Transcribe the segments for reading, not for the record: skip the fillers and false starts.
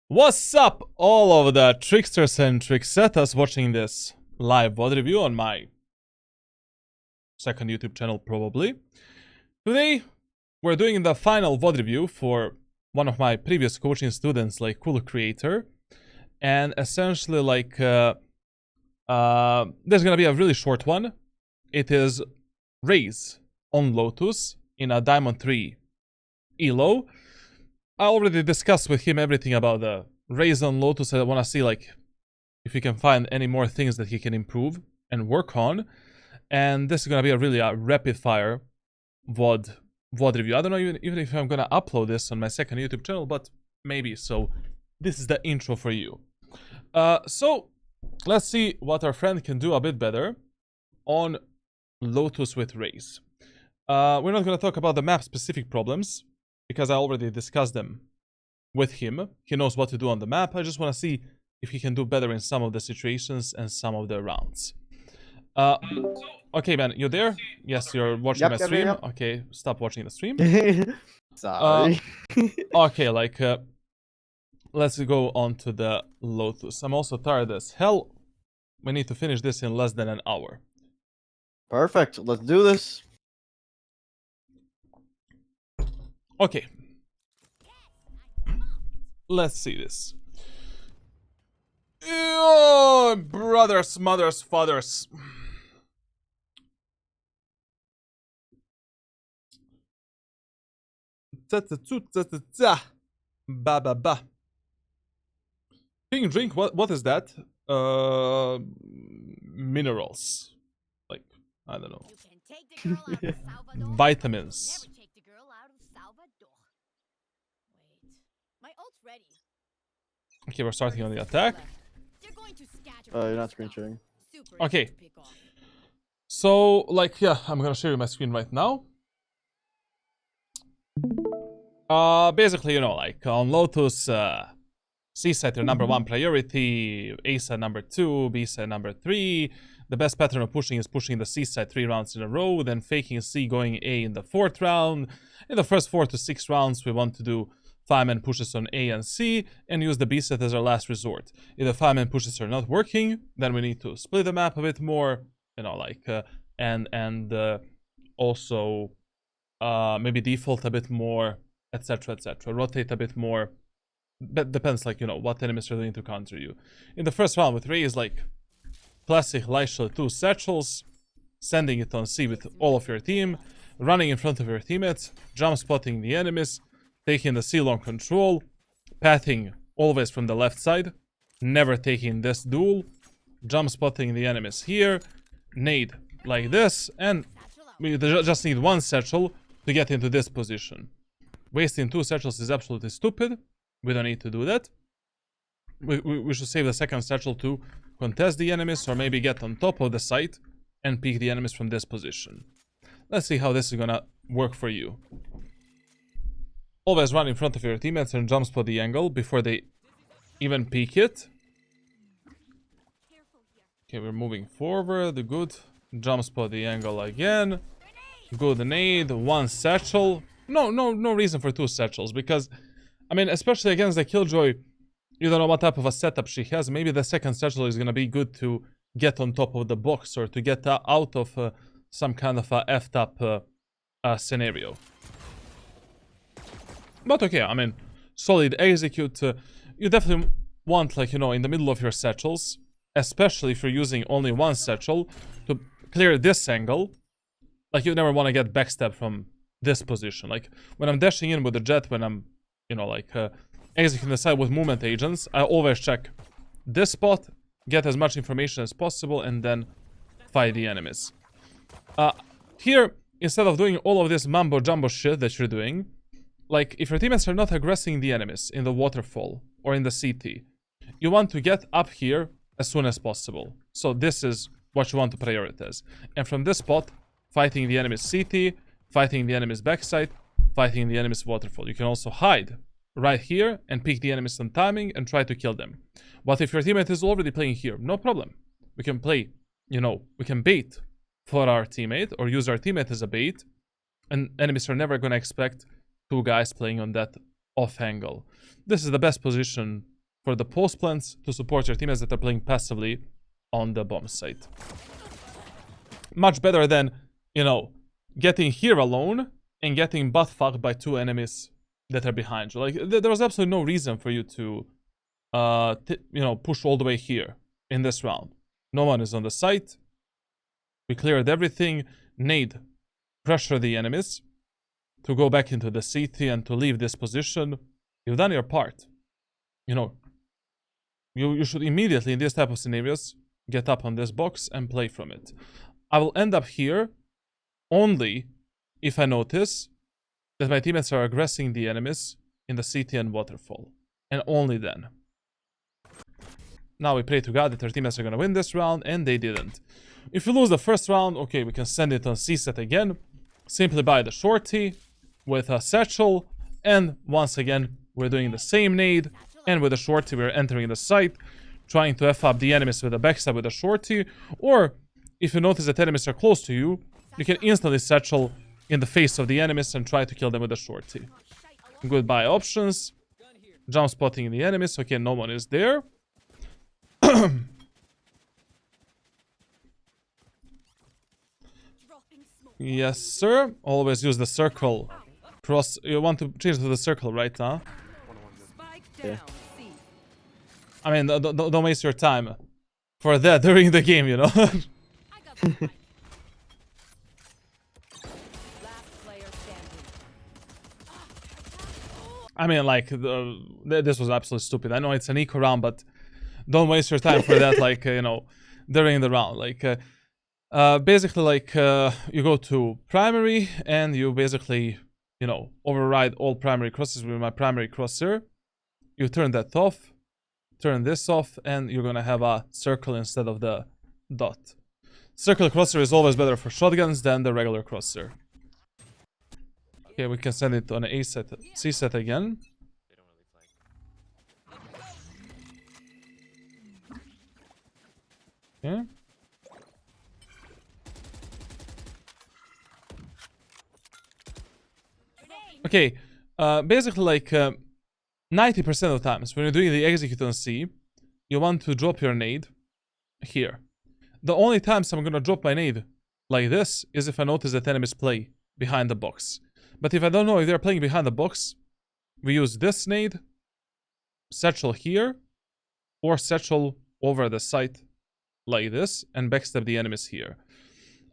What's up, all of the tricksters and tricksetters watching this live VOD review on my second YouTube channel, probably. Today, we're doing the final VOD review for one of my previous coaching students, like Cool Creator. And essentially, like, there's gonna be a really short one. It is Raze on Lotus in a Diamond 3 elo. I already discussed with him everything about the Raze on Lotus. I want to see, like, if he can find any more things that he can improve and work on. And this is going to be a really rapid-fire VOD review. I don't know even if I'm going to upload this on my second YouTube channel, but maybe. So this is the intro for you. So let's see what our friend can do a bit better on Lotus with Raze. We're not going to talk about the map-specific problems, because I already discussed them with him. He knows what to do on the map. I just want to see if he can do better in some of the situations and some of the rounds. Okay, man, you there? Yes, you're watching my stream. Yep. Okay, stop watching the stream. Sorry. Okay, like, let's go on to the Lotus. I'm also tired as hell. We need to finish this in less than an hour. Perfect. Let's do this. Okay. Let's see this. Oh, brothers, mothers, fathers. Ba ba ba. Pink drink. What is that? Minerals. Like, I don't know. Vitamins. Okay, we're starting on the attack. You're not screen sharing. Okay. So, like, yeah, I'm gonna show you my screen right now. Basically, you know, like, on Lotus, C side your number 1 priority, A side number 2, B side number 3. The best pattern of pushing is pushing the C side 3 rounds in a row, then faking C going A in the 4th round. In the first 4 to 6 rounds, we want to do 5-man pushes on A and C, and use the B set as our last resort. If the 5-man pushes are not working, then we need to split the map a bit more, you know, like, also maybe default a bit more, etc., etc. Rotate a bit more. But depends, like, you know, what enemies are doing to counter you. In the first round with Raze, like, classic light shot 2 satchels, sending it on C with all of your team, running in front of your teammates, jump spotting the enemies, taking the C long control, pathing always from the left side, never taking this duel, jump spotting the enemies here, nade like this, and we just need 1 satchel to get into this position. Wasting 2 satchels is absolutely stupid. We don't need to do that. We should save the second satchel to contest the enemies, or maybe get on top of the site and peek the enemies from this position. Let's see how this is gonna work for you. Always run in front of your teammates and jump spot the angle before they even peek it. Okay, we're moving forward. Good. Jump spot the angle again. Good nade. 1 satchel. No reason for 2 satchels, because, I mean, especially against the Killjoy, you don't know what type of a setup she has. Maybe the second satchel is gonna be good to get on top of the box, or to get out of some kind of a effed up scenario. But okay, I mean, solid execute. You definitely want, like, you know, in the middle of your satchels, especially if you're using only 1 satchel, to clear this angle. Like, you never want to get backstab from this position. Like, when I'm dashing in with the jet, when I'm, you know, like, executing the side with movement agents, I always check this spot, get as much information as possible, and then fight the enemies. Here, instead of doing all of this mambo jumbo shit that you're doing, like, if your teammates are not aggressing the enemies in the waterfall or in the CT, you want to get up here as soon as possible. So this is what you want to prioritize. And from this spot, fighting the enemy's CT, fighting the enemy's backside, fighting the enemy's waterfall. You can also hide right here and pick the enemies on timing and try to kill them. But if your teammate is already playing here, no problem. We can play, you know, we can bait for our teammate, or use our teammate as a bait, and enemies are never going to expect 2 guys playing on that off angle. This is the best position for the post plants to support your teammates that are playing passively on the bomb site. Much better than, you know, getting here alone and getting butt fucked by 2 enemies that are behind you. Like, there was absolutely no reason for you to, you know, push all the way here in this round. No one is on the site. We cleared everything. Nade, pressure the enemies to go back into the CT and to leave this position. You've done your part. You know, you should immediately, in these type of scenarios, get up on this box and play from it. I will end up here only if I notice that my teammates are aggressing the enemies in the CT and waterfall. And only then. Now we pray to God that our teammates are going to win this round, and they didn't. If you lose the first round, okay, we can send it on C-set again. Simply buy the shorty with a satchel, and once again, we're doing the same nade, and with the shorty we're entering the site, trying to F up the enemies with a backstab with a shorty, or if you notice that enemies are close to you, you can instantly satchel in the face of the enemies and try to kill them with a shorty. Goodbye options. Jump spotting the enemies. Okay, no one is there. Yes, sir. Always use the circle. Cross. You want to change to the circle, right? Huh? Yeah. I mean, don't waste your time for that during the game, you know. I mean, like, this was absolutely stupid. I know it's an eco round, but don't waste your time for that, like, you know, during the round. Like, basically, like, you go to primary, and you basically, you know, override all primary crosses with my primary crosser. You turn that off, turn this off, and you're gonna have a circle instead of the dot. Circle crosser is always better for shotguns than the regular crosser. Okay, we can send it on A set, C set again. Okay. Okay, basically, like, 90% of the times when you're doing the execute on C, you want to drop your nade here. The only times I'm gonna drop my nade like this is if I notice that enemies play behind the box. But if I don't know if they're playing behind the box, we use this nade, satchel here, or satchel over the site like this, and backstab the enemies here.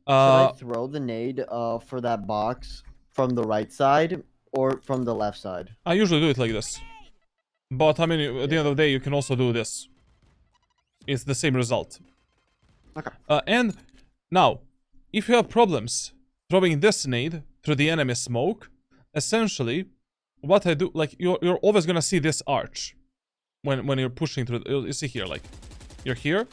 Should I throw the nade for that box from the right side or from the left side? I usually do it like this. But, I mean, at the end of the day, you can also do this. It's the same result. Okay. And now, if you have problems throwing this nade through the enemy smoke, essentially, what I do, like, you're always gonna see this arch when you're pushing through. You see here, like, you're here,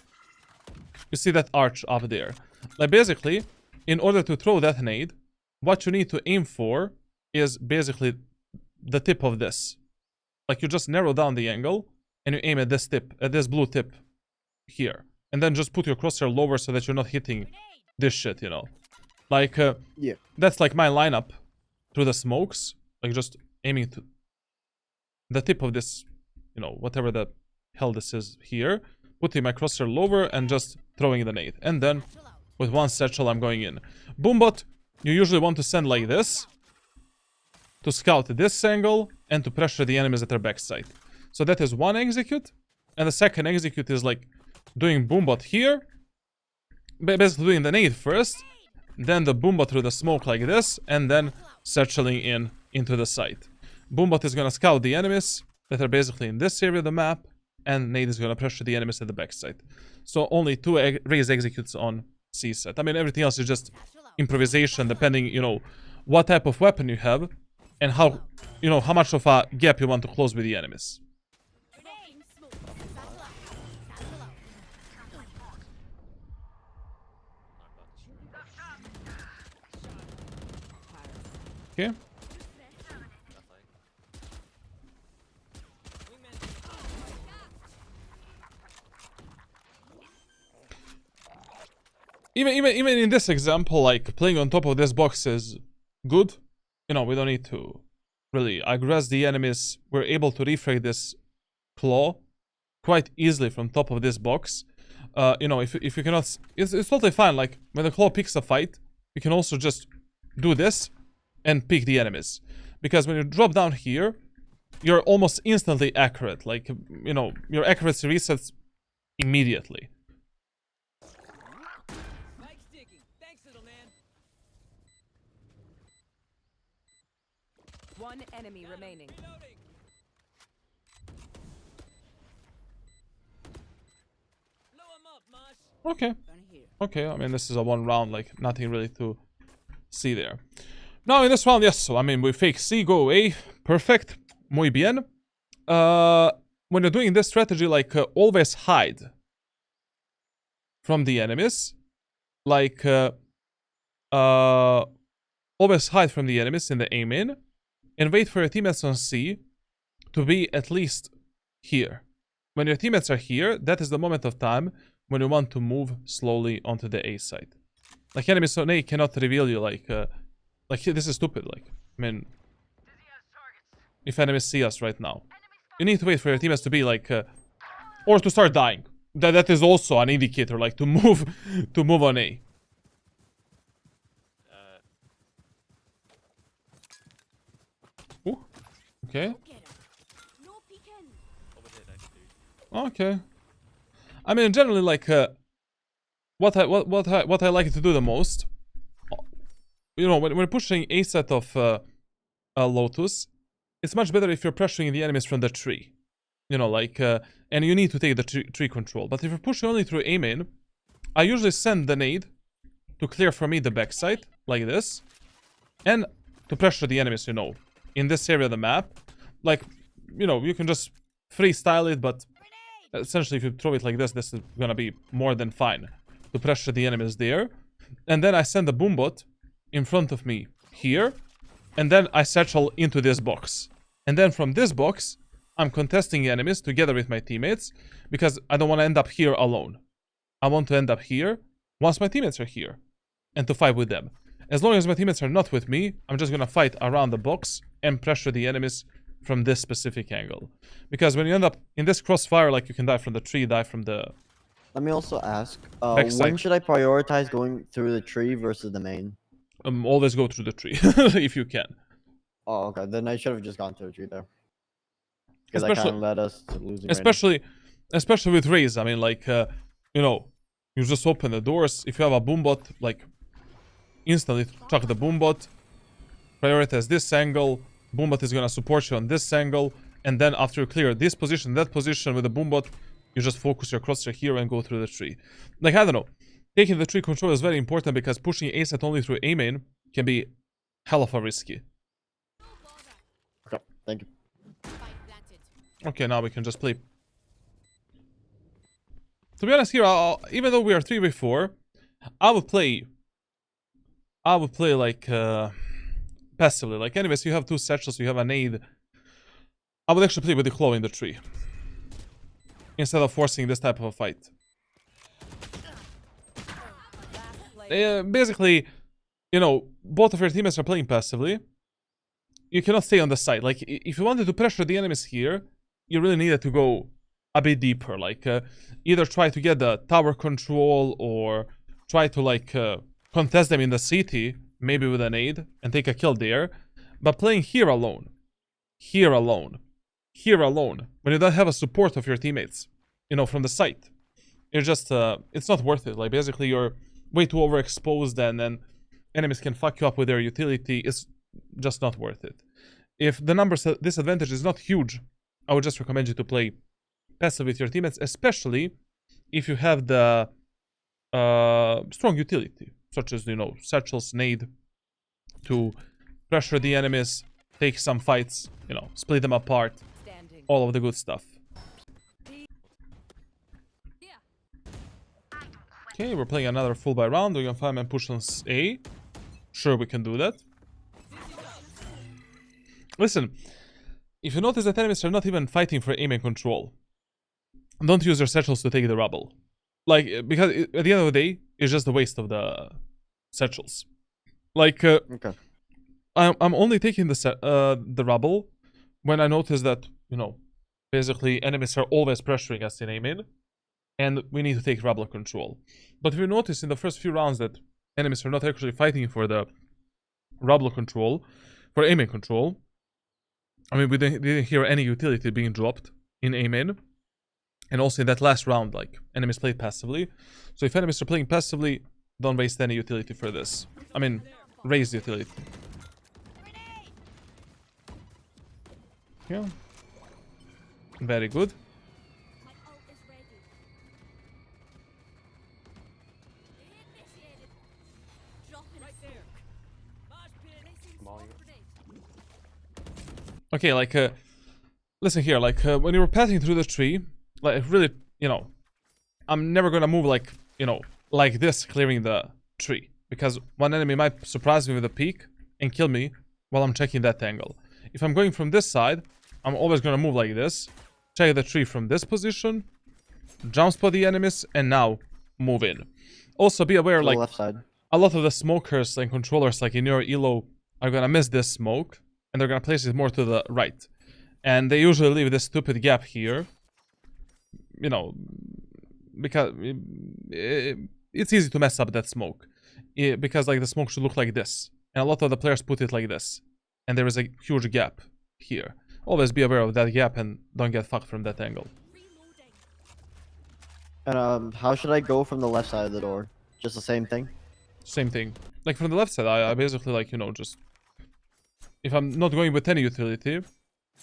you see that arch up there. Like, basically, in order to throw that nade, what you need to aim for is basically the tip of this. Like, you just narrow down the angle and you aim at this tip, at this blue tip here, and then just put your crosshair lower so that you're not hitting this shit, you know. Like, yeah, that's like my lineup through the smokes, like just aiming to the tip of this, you know, whatever the hell this is here, putting my crosshair lower and just throwing the nade. And then with one satchel I'm going in. Boombot, you usually want to send like this to scout this angle and to pressure the enemies at their backside. So that is one execute, and the second execute is like doing boombot here, basically doing the nade first, then the boombot through the smoke like this, and then satcheling in into the site. Boombot is gonna scout the enemies that are basically in this area of the map, and nade is gonna pressure the enemies at the backside. So only 2 Raze executes on C set. I mean, everything else is just improvisation, depending, you know, what type of weapon you have and how, you know, how much of a gap you want to close with the enemies. Okay. Even in this example, like, playing on top of this box is good. You know, we don't need to really aggress the enemies. We're able to refrag this claw quite easily from top of this box. You know, if you cannot, it's totally fine. Like when the claw picks a fight, you can also just do this and pick the enemies, because when you drop down here, you're almost instantly accurate. Like, you know, your accuracy resets immediately. Thanks, little man. One enemy remaining. Okay. Okay, I mean, this is a one round, like, nothing really to see there. Now, in this round, yes, so, I mean, we fake C, go away. Perfect. Muy bien. When you're doing this strategy, like, always hide from the enemies. Like, always hide from the enemies in the A main. And wait for your teammates on C to be at least here. When your teammates are here, that is the moment of time when you want to move slowly onto the A side. Like, enemies on A cannot reveal you, like this is stupid, like, I mean, if enemies see us right now. You need to wait for your teammates to be, like, or to start dying. That is also an indicator, like, to move on A. Ooh, okay. Okay. I mean, generally, like, what I like to do the most, you know, when we're pushing a set of Lotus, it's much better if you're pressuring the enemies from the tree, you know, like, and you need to take the tree control. But if you're pushing only through A main, I usually send the nade to clear for me the backside, like this, and to pressure the enemies, you know, in this area of the map. Like, you know, you can just freestyle it, but essentially, if you throw it like this is gonna be more than fine to pressure the enemies there. And then I send the boombot in front of me here, and then I satchel into this box. And then from this box, I'm contesting enemies together with my teammates, because I don't want to end up here alone. I want to end up here once my teammates are here, and to fight with them. As long as my teammates are not with me, I'm just gonna fight around the box and pressure the enemies from this specific angle. Because when you end up in this crossfire, like, you can die from the tree, die from the... Let me also ask, backside. when should I prioritize going through the tree versus the main? Always go through the tree, if you can. Oh, okay. Then I should have just gone through the tree there. Because that kind of led us to losing. Especially with Raze. I mean, like, you know, you just open the doors. If you have a boombot, like, instantly chuck the boombot, prioritize this angle. Boombot is gonna support you on this angle, and then after you clear this position, that position with the boombot, you just focus your crosshair here and go through the tree. Like, I don't know. Taking the tree control is very important, because pushing A set only through A main can be hell of a risky. Okay, thank you. Okay, now we can just play. To be honest here, even though we are 3v4, I would play like, passively. Like, anyways, you have two satchels, you have a nade. I would actually play with the claw in the tree, instead of forcing this type of a fight. Basically, you know, both of your teammates are playing passively. You cannot stay on the side. Like, if you wanted to pressure the enemies here, you really needed to go a bit deeper. Like, either try to get the tower control, or try to, like, contest them in the city, maybe with an aid, and take a kill there. But playing here alone, when you don't have a support of your teammates, you know, from the site, you're just, it's not worth it. Like, basically, you're way too overexposed, and then enemies can fuck you up with their utility. It's just not worth it. If the numbers disadvantage is not huge, I would just recommend you to play passive with your teammates, especially if you have the strong utility, such as, you know, satchels, nade, to pressure the enemies, take some fights, you know, split them apart, all of the good stuff. Okay, we're playing another full buy round. We're gonna fireman push on A. Sure, we can do that. Listen, if you notice that enemies are not even fighting for aim and control, don't use your satchels to take the rubble. Like, because at the end of the day, it's just a waste of the satchels. Like, Okay. I'm only taking the rubble when I notice that, you know, basically enemies are always pressuring us in aiming, and we need to take rebel control. But we notice in the first few rounds that enemies are not actually fighting for the rebel control, for aiming control. I mean, we didn't hear any utility being dropped in aiming. And also in that last round, like, enemies played passively. So if enemies are playing passively, don't waste any utility for this. I mean, raise the utility. Yeah. Very good. Okay, like, listen here, like, when you were passing through the tree, like, really, you know, I'm never gonna move, like, you know, like this, clearing the tree. Because one enemy might surprise me with a peek and kill me while I'm checking that angle. If I'm going from this side, I'm always gonna move like this, check the tree from this position, jump spot the enemies, and now move in. Also, be aware, like, left side. a lot of the smokers and controllers, like in your elo, are gonna miss this smoke, and they're gonna place it more to the right. And they usually leave this stupid gap here, you know, because it's easy to mess up that smoke. Because, like, the smoke should look like this. And a lot of the players put it like this. And there is a huge gap here. Always be aware of that gap and don't get fucked from that angle. And how should I go from the left side of the door? Just the same thing? Same thing. Like, from the left side, I basically, like, you know, just... If I'm not going with any utility,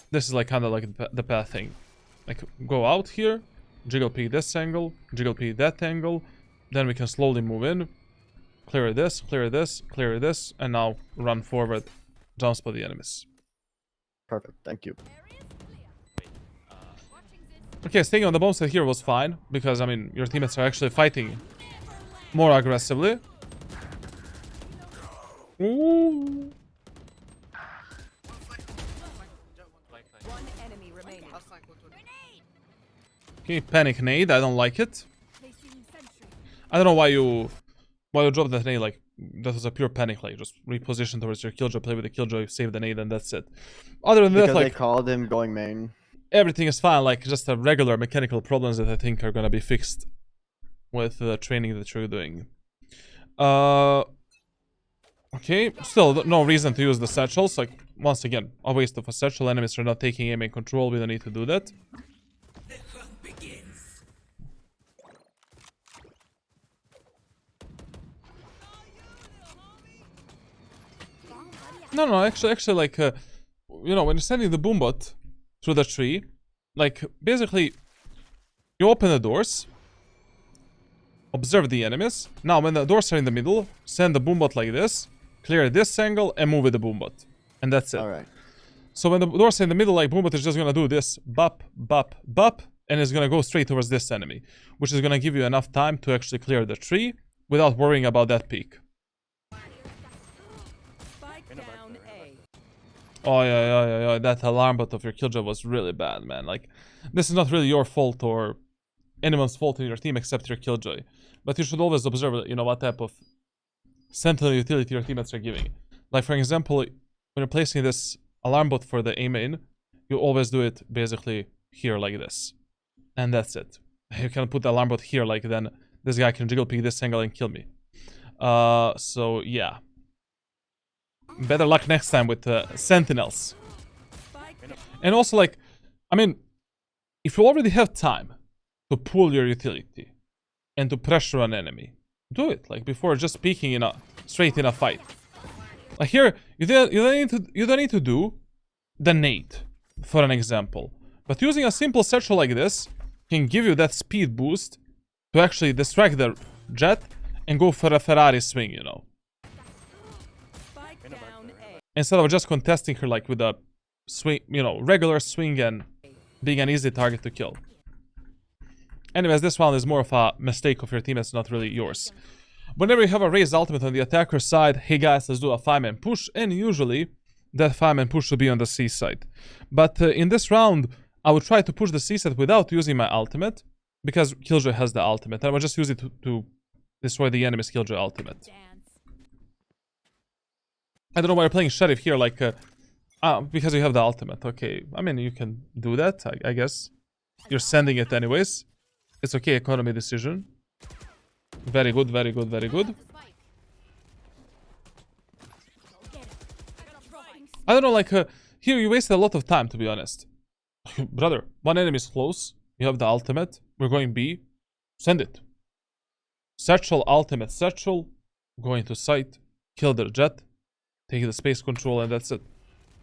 this is, like, kind of like the path thing. Like, go out here, jiggle P this angle, jiggle P that angle, then we can slowly move in, clear this, clear this, clear this, and now run forward, jump spot the enemies. Perfect, thank you. Okay, staying on the bomb side here was fine, because, I mean, your teammates are actually fighting more aggressively. Ooh. One enemy remaining. Okay, panic nade, I don't like it. I don't know why you dropped that nade, like, that was a pure panic, like, just reposition towards your killjoy, play with the killjoy, save the nade, and that's it. Other than Because that, like, they called him going main. everything is fine, like, just the regular mechanical problems that I think are gonna be fixed with the training that you're doing. Okay, still no reason to use the satchels, like, once again, a waste of a satchel, enemies are not taking aim and control, we don't need to do that. No, actually, like, you know, when you're sending the boombot through the tree, like, basically, you open the doors, observe the enemies. Now, when the doors are in the middle, send the boombot like this, clear this angle, and move with the boombot. And that's it. Alright. So when the doors are in the middle, like, boombot is just gonna do this, bop, bop, bop, and it's gonna go straight towards this enemy, which is gonna give you enough time to actually clear the tree without worrying about that peak. Oh, yeah. That alarm bot of your killjoy was really bad, man. Like, this is not really your fault or anyone's fault in your team except your killjoy. But you should always observe, you know, what type of sentinel utility your teammates are giving. Like, for example, when you're placing this alarm bot for the aim in, you always do it basically here like this. And that's it. You can put the alarm bot here, like, then this guy can jiggle peek this angle and kill me. So, yeah. Better luck next time with sentinels. And also, like, I mean, if you already have time to pull your utility and to pressure an enemy, do it, like, before just peeking straight in a fight. Like, here, you don't need to do the nade, for an example. But using a simple satchel like this can give you that speed boost to actually distract the jet and go for a Ferrari swing, you know. Instead of just contesting her, like, with a swing, you know, regular swing and being an easy target to kill. Anyways, this round is more of a mistake of your team, it's not really yours. Whenever you have a Raze ultimate on the attacker side, hey guys, let's do a 5-man push, and usually that 5-man push should be on the C side. But in this round, I would try to push the C side without using my ultimate, because Killjoy has the ultimate, and I would just use it to destroy the enemy's Killjoy ultimate. I don't know why you're playing Sheriff here, like, Ah, because you have the ultimate. Okay. I mean, you can do that, I guess. You're sending it anyways. It's okay, economy decision. Very good, very good, very good. I don't know, like, here you wasted a lot of time, to be honest. Brother, one enemy is close. You have the ultimate. We're going B. Send it. Satchel, ultimate satchel. Going to site. Kill the jet. Take the space control, and that's it.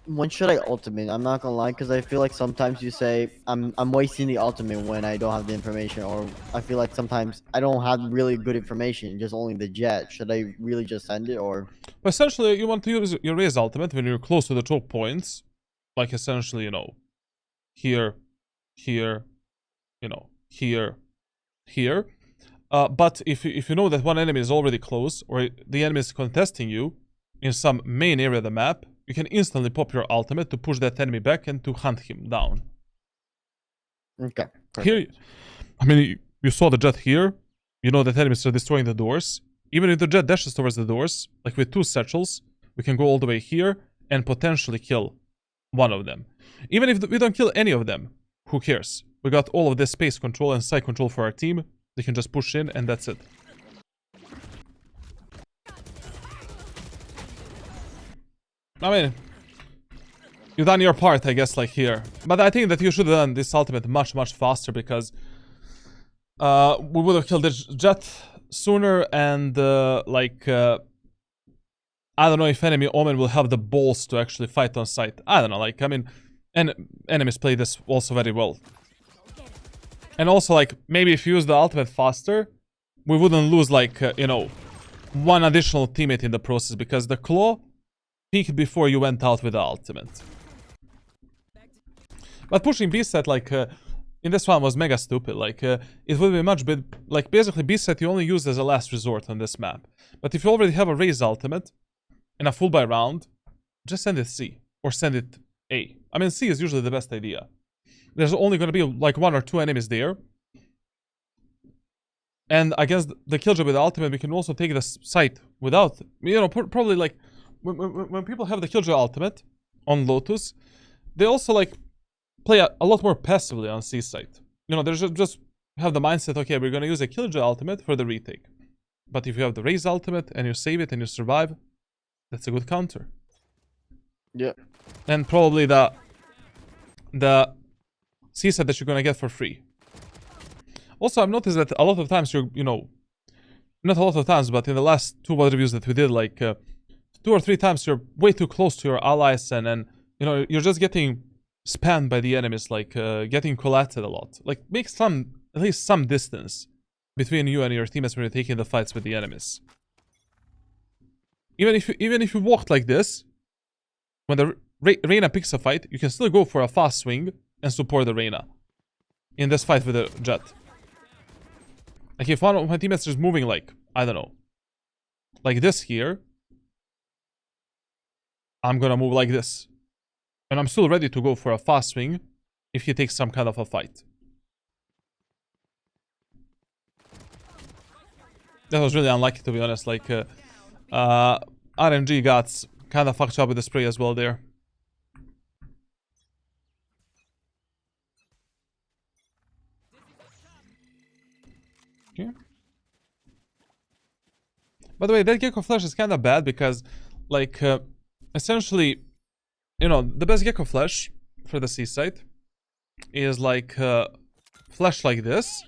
When should I ultimate? I'm not gonna lie, because I feel like sometimes you say I'm wasting the ultimate when I don't have the information, or I feel like sometimes I don't have really good information, just only the jet. Should I really just send it, or? But essentially, you want to use your Raze ultimate when you're close to the choke points. Like, essentially, you know, here, here, you know, here, here. But if you know that one enemy is already close, or the enemy is contesting you in some main area of the map, you can instantly pop your ultimate to push that enemy back and to hunt him down. Okay. Perfect. Here, I mean, you saw the jet here. You know that enemies are destroying the doors. Even if the jet dashes towards the doors, like with 2 satchels, we can go all the way here and potentially kill one of them. Even if we don't kill any of them, who cares? We got all of this space control and side control for our team. They can just push in and that's it. I mean, you've done your part, I guess, like here. But I think that you should have done this ultimate much, much faster because we would have killed the jet sooner and, I don't know if enemy Omen will have the balls to actually fight on site. I don't know, like, I mean, and enemies play this also very well. And also, like, maybe if you use the ultimate faster, we wouldn't lose, like, you know, one additional teammate in the process because the claw peaked before you went out with the ultimate. But pushing B set, like, in this one was mega stupid. Like, it would be much better. Like, basically, B set you only use as a last resort on this map. But if you already have a Raze ultimate and a full buy round, just send it C or send it A. I mean, C is usually the best idea. There's only going to be like 1 or 2 enemies there. And against the killjoy with the ultimate, we can also take the site without, you know, probably like when people have the killjoy ultimate on Lotus, they also like play a lot more passively on C site. You know, they just have the mindset, okay, we're going to use a killjoy ultimate for the retake. But if you have the Raze ultimate and you save it and you survive, that's a good counter. Yeah. And probably the C set that you're going to get for free. Also, I've noticed that a lot of times you know, not a lot of times, but in the last 2 VOD reviews that we did, like 2 or 3 times you're way too close to your allies and you know, you're just getting spammed by the enemies, like getting collated a lot. Like, make at least some distance between you and your teammates when you're taking the fights with the enemies. Even if you walked like this, when the Reyna picks a fight, you can still go for a fast swing and support the Reyna in this fight with the jet. Like, if one of my teammates is moving, like, I don't know, like this here, I'm gonna move like this. And I'm still ready to go for a fast swing if he takes some kind of a fight. That was really unlucky, to be honest. Like, RNG got kind of fucked up with the spray as well there. Okay. By the way, that Gecko Flash is kind of bad because, like, essentially, you know, the best Gecko Flash for the C site is like flash like this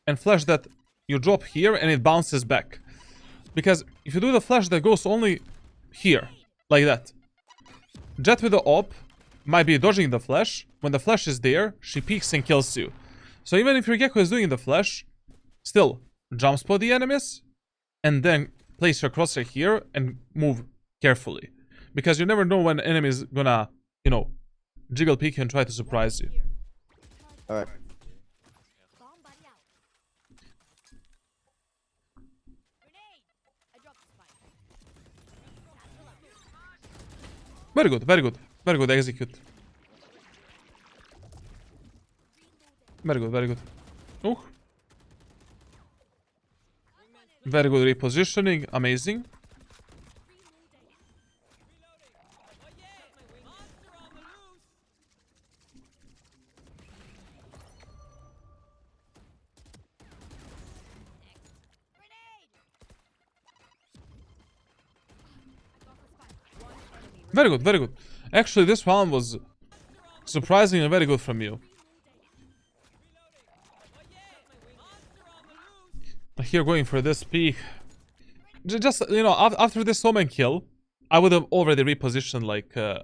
and flash that you drop here and it bounces back. Because if you do the flash that goes only here, like that, Jet with the op might be dodging the flash. When the flash is there, she peeks and kills you. So even if your Gecko is doing the flash, still jump spot the enemies and then place your crosshair here and move carefully. Because you never know when enemy is gonna, you know, jiggle peek and try to surprise you. Alright. Very good, very good. Very good, execute. Very good, very good. Oh. Very good repositioning, amazing. Very good, very good. Actually, this round was surprisingly very good from you. Here going for this peak. Just, you know, after this Omen kill, I would have already repositioned, like, you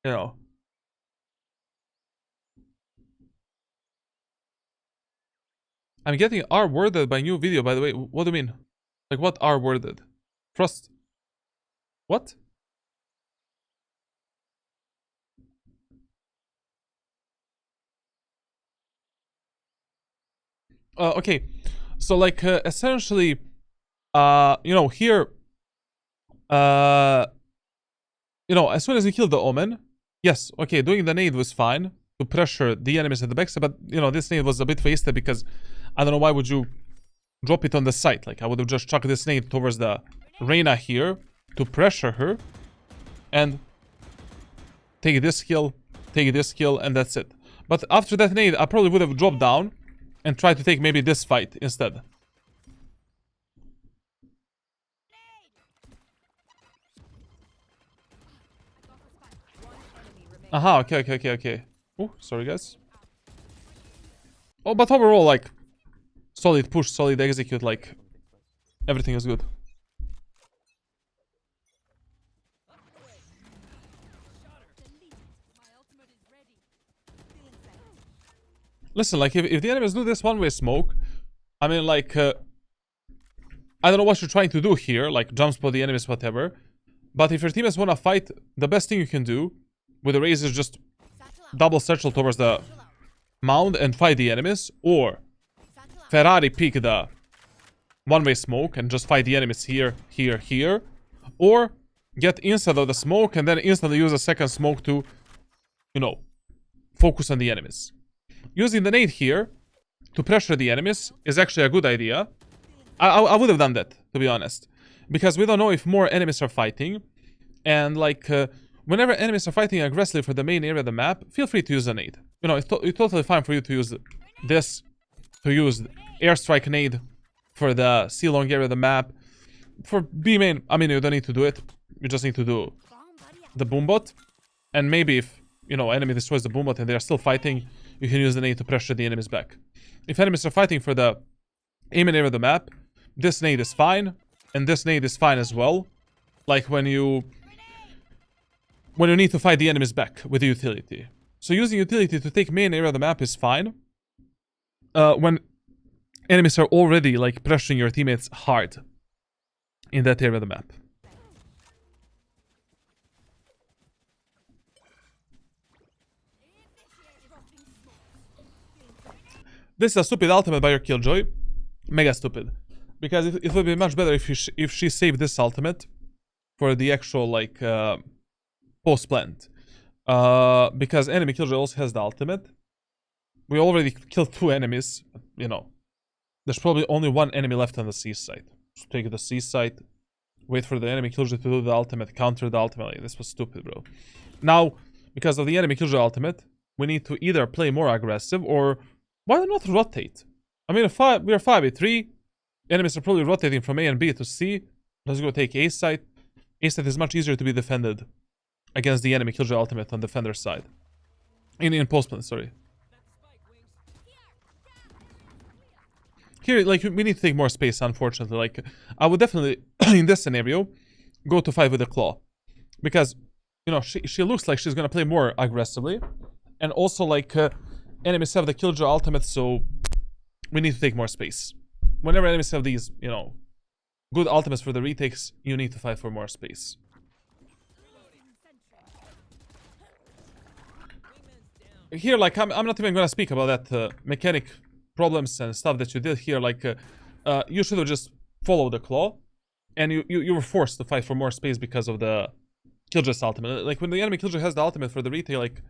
know. I'm getting R-worded by new video, by the way. What do you mean? Like, what R-worded? Trust. What? Okay. So, like, essentially, you know, here, you know, as soon as you kill the Omen, yes, okay, doing the nade was fine to pressure the enemies at the backside, but, you know, this nade was a bit wasted because I don't know why would you drop it on the site. Like, I would have just chucked this nade towards the Reyna here to pressure her and take this kill, and that's it. But after that nade, I probably would have dropped down and tried to take maybe this fight instead. Aha, okay. Oh, sorry guys. Oh, but overall, like, solid push, solid execute, like, everything is good. Listen, like, if the enemies do this one-way smoke, I mean, like, I don't know what you're trying to do here, like, jump spot the enemies, whatever. But if your teammates want to fight, the best thing you can do with the Raze is just double satchel towards the mound and fight the enemies, or Ferrari peek the one-way smoke and just fight the enemies here, or get inside of the smoke and then instantly use a second smoke to, you know, focus on the enemies. Using the nade here to pressure the enemies is actually a good idea. I would have done that, to be honest, because we don't know if more enemies are fighting, and like whenever enemies are fighting aggressively for the main area of the map, feel free to use a nade. You know, it's totally fine for you to use this, to use airstrike nade for the C-long area of the map. For B main, I mean, you don't need to do it. You just need to do the boombot. And maybe if, you know, enemy destroys the boombot and they are still fighting, you can use the nade to pressure the enemies back. If enemies are fighting for the aim area of the map, this nade is fine, and this nade is fine as well. Like when you need to fight the enemies back with the utility. So using utility to take main area of the map is fine. When enemies are already like pressuring your teammates hard in that area of the map. This is a stupid ultimate by your Killjoy. Mega stupid. Because it would be much better if she saved this ultimate for the actual, like, post-plant. Because enemy Killjoy also has the ultimate. We already killed 2 enemies, you know. There's probably only 1 enemy left on the C side. So take the C side, wait for the enemy Killjoy to do the ultimate, counter the ultimate. Like, this was stupid, bro. Now, because of the enemy Killjoy ultimate, we need to either play more aggressive or why not rotate? I mean, we are 5v3. Enemies are probably rotating from A and B to C. Let's go take A side. A side is much easier to be defended against the enemy Killjoy ultimate on defender side. In postman, sorry. Here, like, we need to take more space, unfortunately. Like, I would definitely, in this scenario, go to 5 with the claw. Because, you know, she looks like she's gonna play more aggressively. And also, like, enemies have the Killjoy ultimate, so we need to take more space. Whenever enemies have these, you know, good ultimates for the retakes, you need to fight for more space. Here, like, I'm not even gonna speak about that mechanic problems and stuff that you did here. Like, you should have just followed the claw, and you were forced to fight for more space because of the Killjoy's ultimate. Like, when the enemy Killjoy has the ultimate for the retake, like,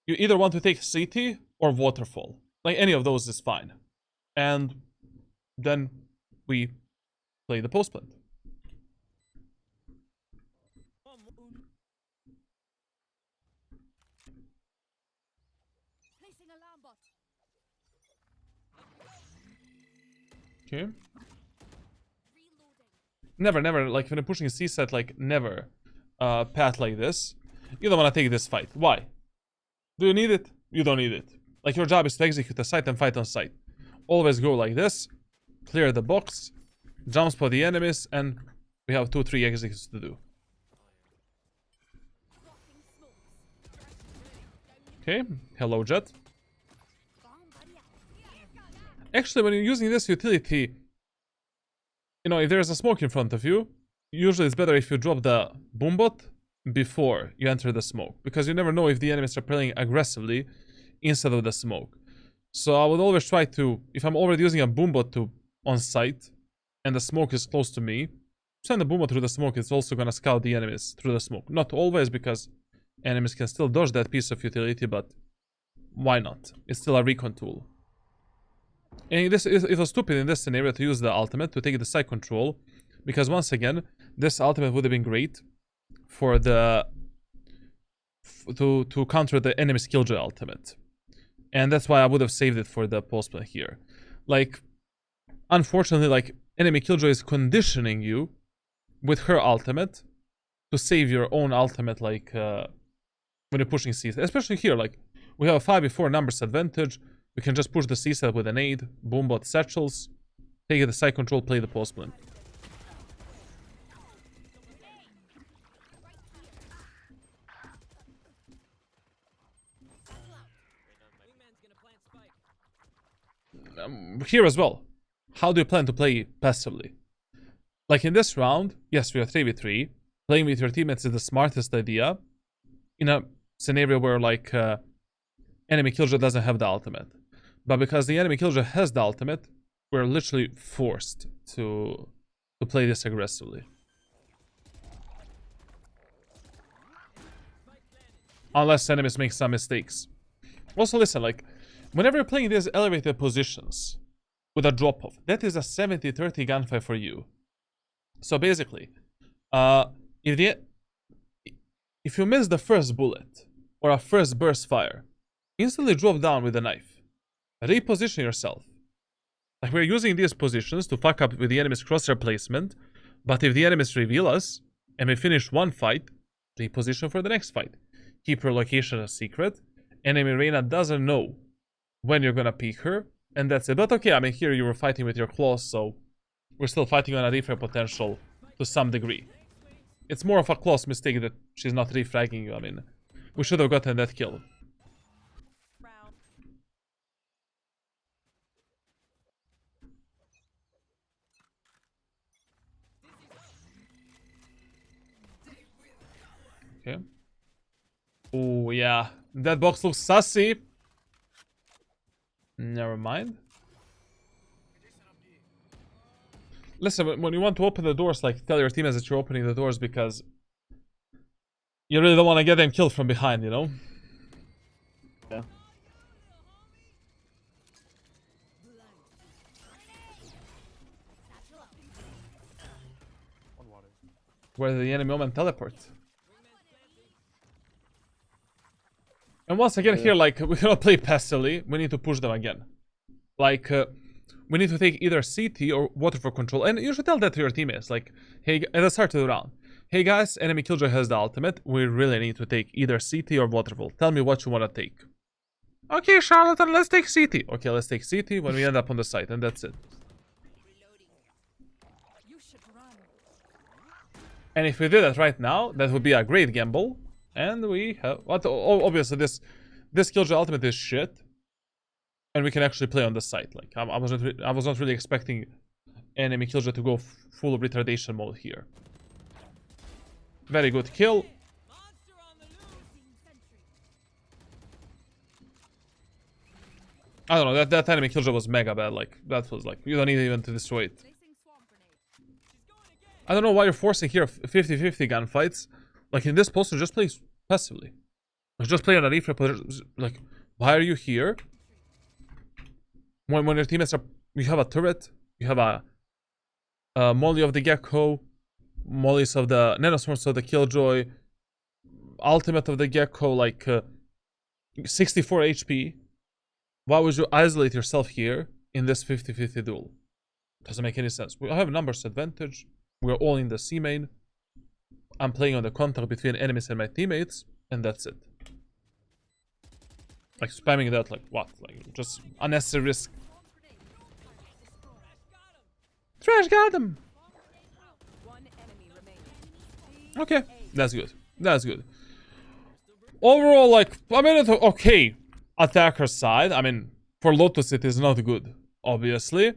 you either want to take CT or Waterfall. Like, any of those is fine. And then we play the post plant. Okay. Never, like, when I'm pushing C set, like, never path like this, you don't want to take this fight. Why? Do you need it? You don't need it. Like, your job is to execute a site and fight on site. Always go like this, clear the box, jump spot the enemies, and we have 2-3 executes to do. Okay, hello Jet. Actually, when you're using this utility, you know, if there's a smoke in front of you, usually it's better if you drop the boombot before you enter the smoke, because you never know if the enemies are playing aggressively instead of the smoke. So I would always try to, if I'm already using a boombot to on site and the smoke is close to me, send the boombot through the smoke. It's also gonna scout the enemies through the smoke. Not always, because enemies can still dodge that piece of utility, but why not? It's still a recon tool. And it was stupid in this scenario to use the ultimate to take the side control, because once again, this ultimate would have been great for the to counter the enemy's killjoy ultimate, and that's why I would have saved it for the postplay here. Like, unfortunately, like, enemy killjoy is conditioning you with her ultimate to save your own ultimate, like when you're pushing C set. Especially here, like, we have a 5v4 numbers advantage. We can just push the C set with a nade, boombot satchels, take the side control, play the post plant. Here as well, how do you plan to play passively? Like in this round, yes, we are 3v3. Playing with your teammates is the smartest idea in a scenario where, like, enemy killjoy doesn't have the ultimate. But because the enemy killjoy has the ultimate, we're literally forced to play this aggressively. Unless enemies make some mistakes. Also, listen, like, whenever you're playing these elevated positions with a drop-off, that is a 70-30 gunfight for you. So basically, if you miss the first bullet or a first burst fire, instantly drop down with a knife. Reposition yourself. Like, we're using these positions to fuck up with the enemy's crosshair placement, but if the enemies reveal us and we finish one fight, reposition for the next fight. Keep your location a secret. Enemy Reyna doesn't know when you're gonna peek her, and that's it. But okay, I mean, here you were fighting with your claws, so we're still fighting on a refrag potential to some degree. It's more of a claws mistake that she's not refragging you. I mean, we should have gotten that kill. Okay. Oh, yeah. That box looks sussy. Never mind. Listen, when you want to open the doors, like, tell your teammates that you're opening the doors, because you really don't want to get them killed from behind, you know? Yeah. Where did the enemy moment teleport? And once again, here, like, we cannot play passively. We need to push them again. Like, we need to take either CT or waterfall control. And you should tell that to your teammates. Like, hey, at the start of the round. Hey guys, enemy killjoy has the ultimate. We really need to take either CT or waterfall. Tell me what you want to take. Okay, Charlatan, let's take CT. Okay, let's take CT when we end up on the site. And that's it. And if we did that right now, that would be a great gamble. And we have... obviously, this killjoy ultimate is shit. And we can actually play on the site. Like, I was not really expecting enemy killjoy to go full retardation mode here. Very good kill. I don't know, that enemy killjoy was mega bad. Like, that was like, you don't need even to destroy it. I don't know why you're forcing here 50-50 gunfights. Like, in this poster, just play passively. Like, just play on a refrag. Like, why are you here? When your teammates are... You have a turret. You have a molly of the gecko. Mollies of the... Nanoswarms of the killjoy. Ultimate of the gecko. Like, 64 HP. Why would you isolate yourself here in this 50-50 duel? Doesn't make any sense. We have numbers advantage. We're all in the C main. I'm playing on the contact between enemies and my teammates, and that's it. Like spamming that, like what? Like just unnecessary risk. Trash got him. One enemy remaining. Okay, that's good. That's good. Overall, like, I mean, it's okay. Attacker side. I mean, for Lotus, it is not good, obviously.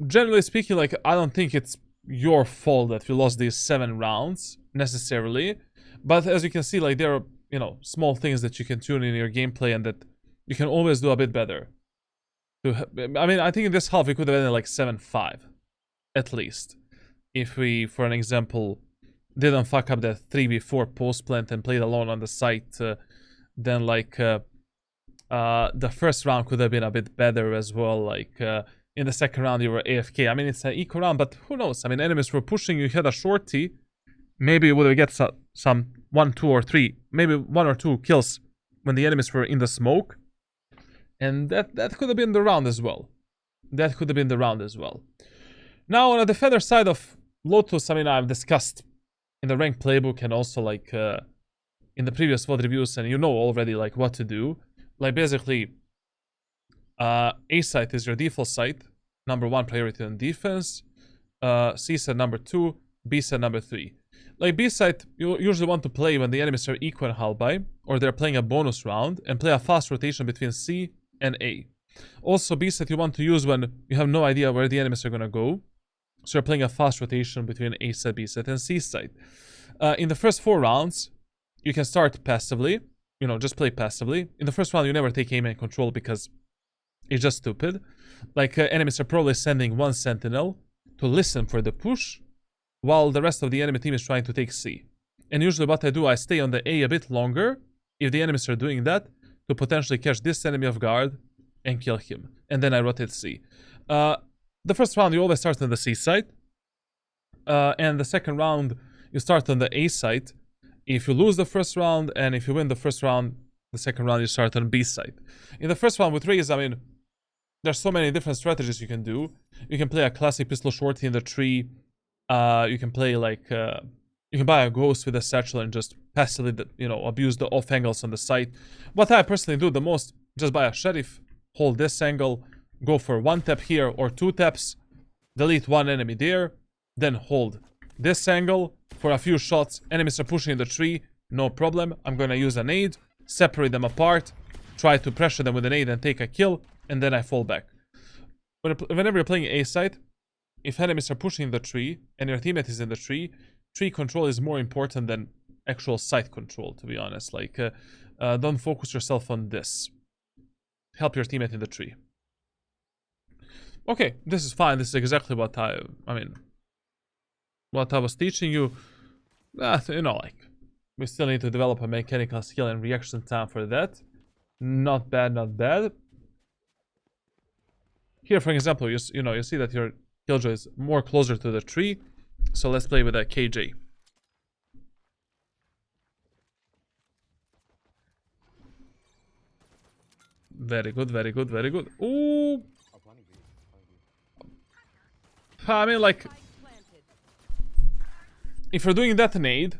Generally speaking, like, I don't think it's your fault that you lost these 7 rounds, necessarily. But as you can see, like, there are, you know, small things that you can tune in your gameplay and that you can always do a bit better. I mean, I think in this half, we could have ended like 7-5. At least. If we, for an example, didn't fuck up that 3v4 post plant and played alone on the site, then like the first round could have been a bit better as well. Like in the second round you were AFK. I mean, it's an equal round, but who knows? I mean, enemies were pushing, you had a shorty. Maybe you would have get some 1, 2, or 3, maybe 1 or 2 kills when the enemies were in the smoke. And that could have been the round as well. That could have been the round as well. Now on the defender side of Lotus, I mean, I've discussed in the ranked playbook and also like in the previous VOD reviews, and you know already like what to do. Like basically, A site is your default site, #1 priority on defense. C site #2, B site #3. Like B site, you usually want to play when the enemies are equal in hull buy, or they're playing a bonus round, and play a fast rotation between C and A. Also, B site you want to use when you have no idea where the enemies are gonna go. So you're playing a fast rotation between A side, B side, and C side. In the first 4 rounds, you can start passively. You know, just play passively. In the first round, you never take aim and control because it's just stupid. Like, enemies are probably sending 1 sentinel to listen for the push, while the rest of the enemy team is trying to take C. And usually what I do, I stay on the A a bit longer, if the enemies are doing that, to potentially catch this enemy off guard and kill him. And then I rotate C. The first round, you always start on the C side. And the second round, you start on the A side. If you lose the first round, and if you win the first round, the second round, you start on B side. In the first round with Raze, I mean, there's so many different strategies you can do. You can play a classic pistol shorty in the tree. You can play like... you can buy a ghost with a satchel and just passively, you know, abuse the off angles on the site. What I personally do the most, just buy a sheriff, hold this angle, go for 1 tap here or 2 taps, delete 1 enemy there, then hold this angle for a few shots. Enemies are pushing in the tree, no problem. I'm gonna use a nade, separate them apart, try to pressure them with a nade and take a kill, and then I fall back. Whenever you're playing A side, if enemies are pushing the tree and your teammate is in the tree control is more important than actual site control, to be honest. Like, don't focus yourself on this. Help your teammate in the tree. Okay, this is fine. This is exactly what I mean, what I was teaching you. You know, like, we still need to develop a mechanical skill and reaction time for that. Not bad, not bad. Here, for example, you see that your killjoy is more closer to the tree. So let's play with a KJ. Very good, very good, very good. Ooh. I mean, like, if you're doing that nade,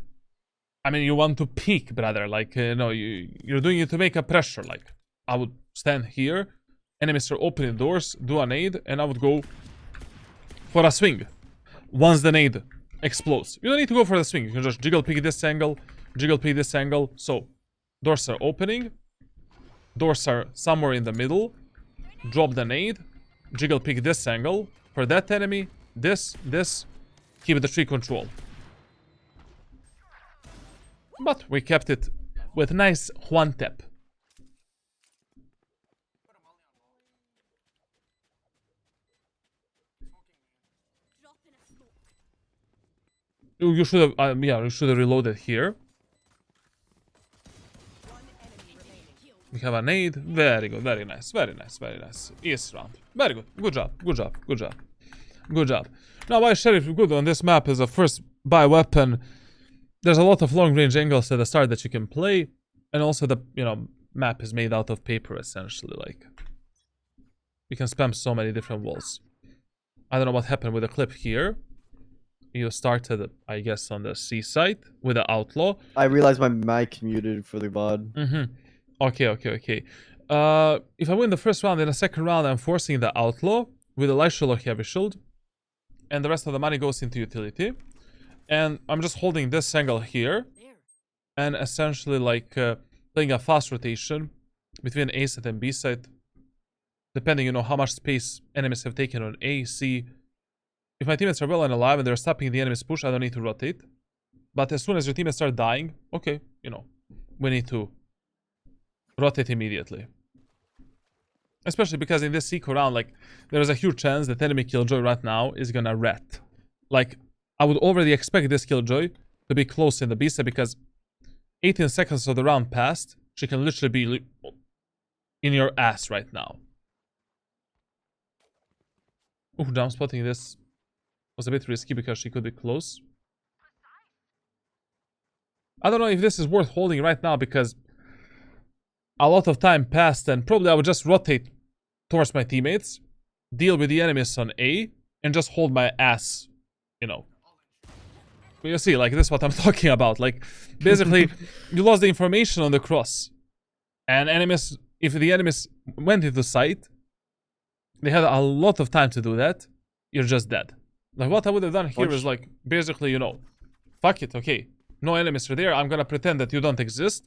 I mean, you want to peek, brother. Like, no, you're doing it to make a pressure. Like, I would stand here, enemies are opening doors, do a nade, and I would go for a swing. Once the nade explodes, you don't need to go for the swing. You can just jiggle pick this angle, jiggle pick this angle. So, doors are opening, doors are somewhere in the middle. Drop the nade, jiggle pick this angle for that enemy. This, keep the tree control. But we kept it with nice 1 tap. You should have, yeah, you should have reloaded here. We have a nade. Very good, very nice, very nice, very nice. Easy round. Very good. Good job, good job, good job. Good job. Now, why Sheriff good on this map is a first buy weapon. There's a lot of long range angles at the start that you can play, and also the, you know, map is made out of paper essentially. Like, you can spam so many different walls. I don't know what happened with the clip here. you started, I guess, on the C side with the outlaw. I realized my mic's muted for the VOD. Okay. If I win the first round, in the second round, I'm forcing the outlaw with a light shield or heavy shield, and the rest of the money goes into utility. And I'm just holding this angle here, and essentially like playing a fast rotation between A side and B side, depending, you know, how much space enemies have taken on A, C. If my teammates are well and alive and they're stopping the enemy's push, I don't need to rotate. But as soon as your teammates start dying, okay, you know, we need to rotate immediately. Especially because in this eco round, like, there is a huge chance that enemy Killjoy right now is gonna ret. Like, I would already expect this Killjoy to be close in the B side because 18 seconds of the round passed. She can literally be in your ass right now. Ooh, down spotting this was a bit risky because she could be close. I don't know if this is worth holding right now because a lot of time passed and probably I would just rotate towards my teammates, deal with the enemies on A, and just hold my ass, you know. But you see, like, this is what I'm talking about. Like, basically, you lost the information on the cross. And enemies, if the enemies went into sight, they had a lot of time to do that, you're just dead. Like, what I would have done here is, like, basically, you know, fuck it, okay. No enemies are there, I'm gonna pretend that you don't exist,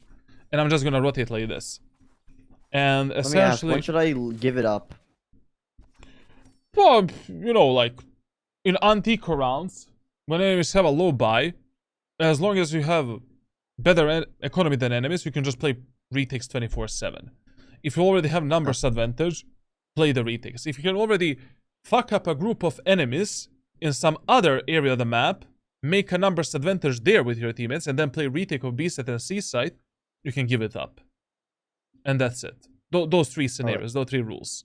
and I'm just gonna rotate like this. And essentially... when should I give it up? Well, you know, like, in anti-eco rounds, when enemies have a low buy, as long as you have better economy than enemies, you can just play retakes 24/7. If you already have numbers advantage, play the retakes. If you can already fuck up a group of enemies in some other area of the map, make a numbers advantage there with your teammates, and then play retake of B side and C side, you can give it up. And that's it. Those three scenarios, those three rules.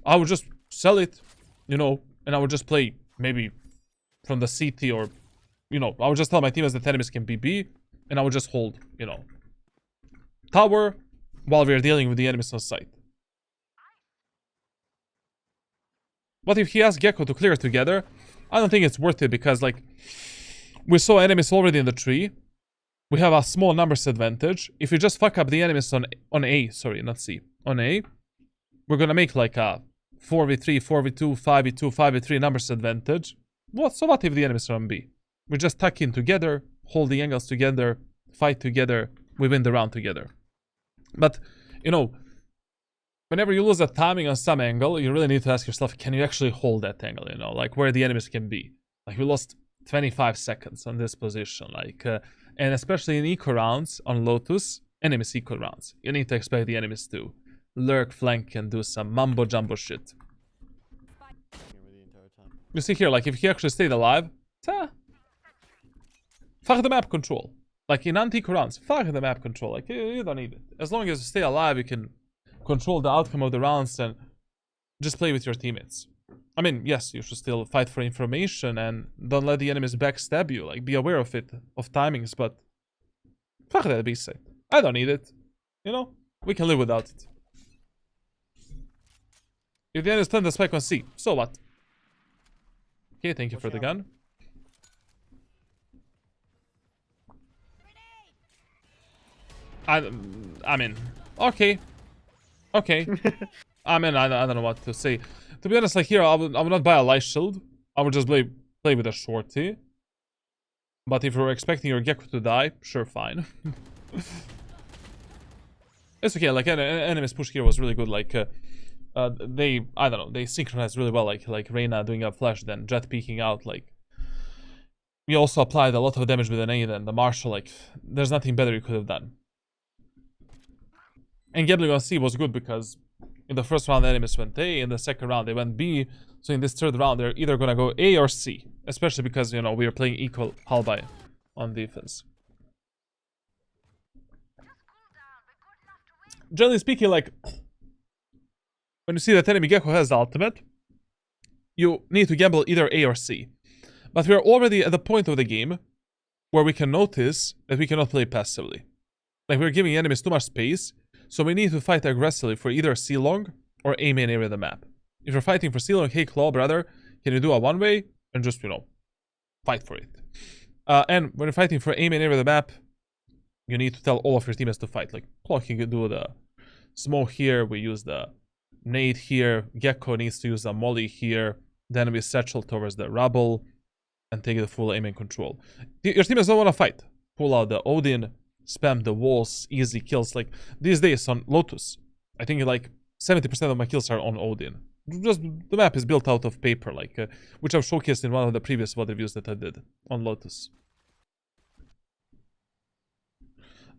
I would just sell it, you know, and I would just play maybe from the CT or, you know, I would just tell my teammates that enemies can be B, and I would just hold, you know, tower while we're dealing with the enemies on site. But if he asks Gecko to clear together, I don't think it's worth it because, like, we saw enemies already in the tree. We have a small numbers advantage. If we just fuck up the enemies on A, sorry, not C, on A, we're gonna make like a 4v3, 4v2, 5v2, 5v3 numbers advantage. So what if the enemies are on B? We just tuck in together, hold the angles together, fight together, we win the round together. But, you know, whenever you lose that timing on some angle, you really need to ask yourself, can you actually hold that angle, you know, like where the enemies can be. Like, we lost 25 seconds on this position, like, and especially in eco rounds on Lotus, enemies eco rounds, you need to expect the enemies to lurk, flank, and do some mumbo jumbo shit. You see here, like, if he actually stayed alive, fuck the map control. Like, in anti-eco rounds, fuck the map control. Like, you don't need it. As long as you stay alive, you can control the outcome of the rounds and just play with your teammates. I mean, yes, you should still fight for information and don't let the enemies backstab you. Like, be aware of it, of timings, but fuck that B side. I don't need it. You know? We can live without it. If the enemies plant the spike on C, so what? Okay, thank you for the gun. I mean, okay. Okay. I mean, I don't know what to say. To be honest, like, here, I would not buy a light shield. I would just play with a shorty. But if you're expecting your Gecko to die, sure, fine. It's okay, like, enemy's push here was really good, like, I don't know, they synchronized really well, like Reyna doing a flash, then Jet peeking out, like, we also applied a lot of damage with an A, then the Marshall, like, there's nothing better you could have done. And gambling on C was good because in the first round, the enemies went A. In the second round, they went B. So in this third round, they're either going to go A or C. Especially because, you know, we are playing equal hull buy on defense. Generally speaking, like, when you see that enemy Gecko has the ultimate, you need to gamble either A or C. But we are already at the point of the game where we can notice that we cannot play passively. Like, we're giving enemies too much space. So we need to fight aggressively for either C long or A main area of the map. If you're fighting for C long, hey Claw, brother, can you do a one-way and just, you know, fight for it. And when you're fighting for aim in area of the map, you need to tell all of your teammates to fight. Like, Clock, you can do the smoke here, we use the nade here, Gecko needs to use the molly here, then we satchel towards the rubble, and take the full aim and control. Your teammates don't want to fight. Pull out the Odin, spam the walls, easy kills. Like, these days on Lotus, I think like 70% of my kills are on Odin. Just the map is built out of paper, like, which I've showcased in one of the previous VOD reviews that I did on Lotus.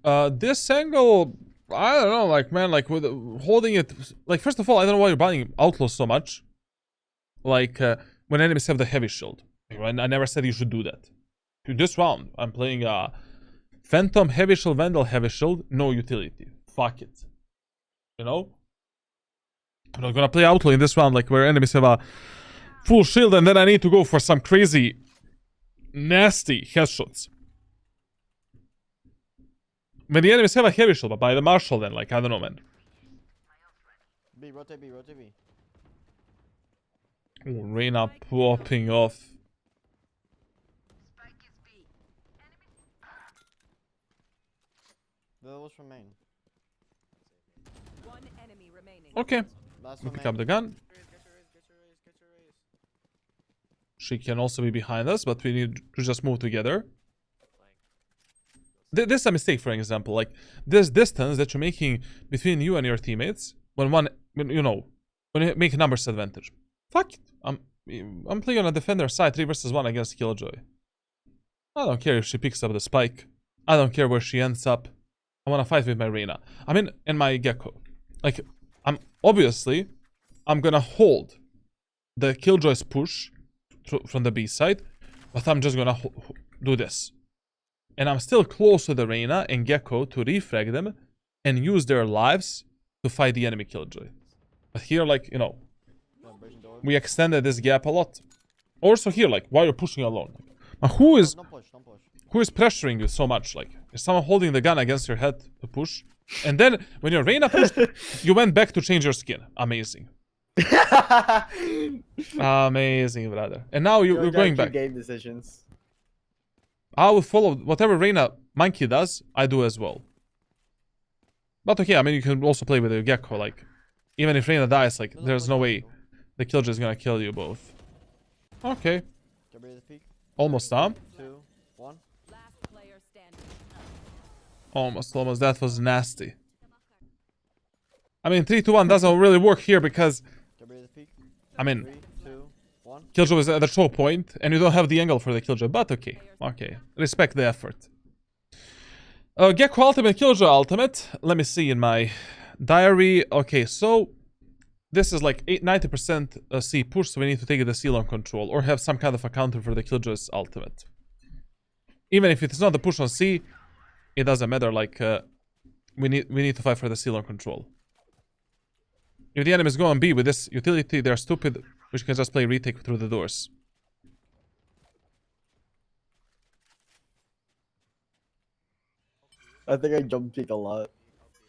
This angle, I don't know, like, man, like, with holding it, like, first of all, I don't know why you're buying Outlaws so much. Like, when enemies have the heavy shield. I never said you should do that. To this round, I'm playing Phantom, heavy shield, Vandal, heavy shield, no utility. Fuck it. You know? I'm not gonna play Outlaw in this round, like, where enemies have a full shield, and then I need to go for some crazy, nasty headshots. When the enemies have a heavy shield, but by the Marshall then, like, I don't know, man. B, rotate B, rotate B. Ooh, Reyna popping off. That was from main. One enemy remaining. Okay, Last we from pick up main. the gun. She can also be behind us, but we need to just move together. This is a mistake, for example. Like, this distance that you're making between you and your teammates, when you make numbers advantage. Fuck it. I'm playing on a defender side, 3 versus 1 against Killjoy. I don't care if she picks up the spike. I don't care where she ends up. I want to fight with my Reyna. I mean, and my Gecko. Like, I'm gonna hold the Killjoy's push from the B side, but I'm just gonna do this. And I'm still close to the Reyna and Gecko to refrag them and use their lives to fight the enemy Killjoy. But here, like, you know, we extended this gap a lot. Also here, like, why you're pushing alone? Who is pressuring you so much? Like, is someone holding the gun against your head to push? And then when your Reyna pushed, you went back to change your skin. Amazing. Amazing, brother. And now you're going back. Game decisions. I will follow whatever Reyna Monkey does, I do as well. But okay, I mean, you can also play with the Gecko, like, even if Reyna dies, like, there's no way the Killjoy is gonna kill you both. Okay. Almost done. 2, 1. Last player standing. Almost. That was nasty. I mean, 3-2-1 doesn't really work here because, I mean, 3, 2, 1. Killjoy is at the choke point, and you don't have the angle for the Killjoy, but okay. Okay. Respect the effort. Gecko ultimate, Killjoy ultimate. Let me see in my diary. Okay, so this is like 90% C push, so we need to take the C long control or have some kind of a counter for the Killjoy's ultimate. Even if it's not the push on C, it doesn't matter. Like, we need to fight for the C long control. If the enemies go on B with this utility, they're stupid. We can just play retake through the doors. I think I jump peek a lot.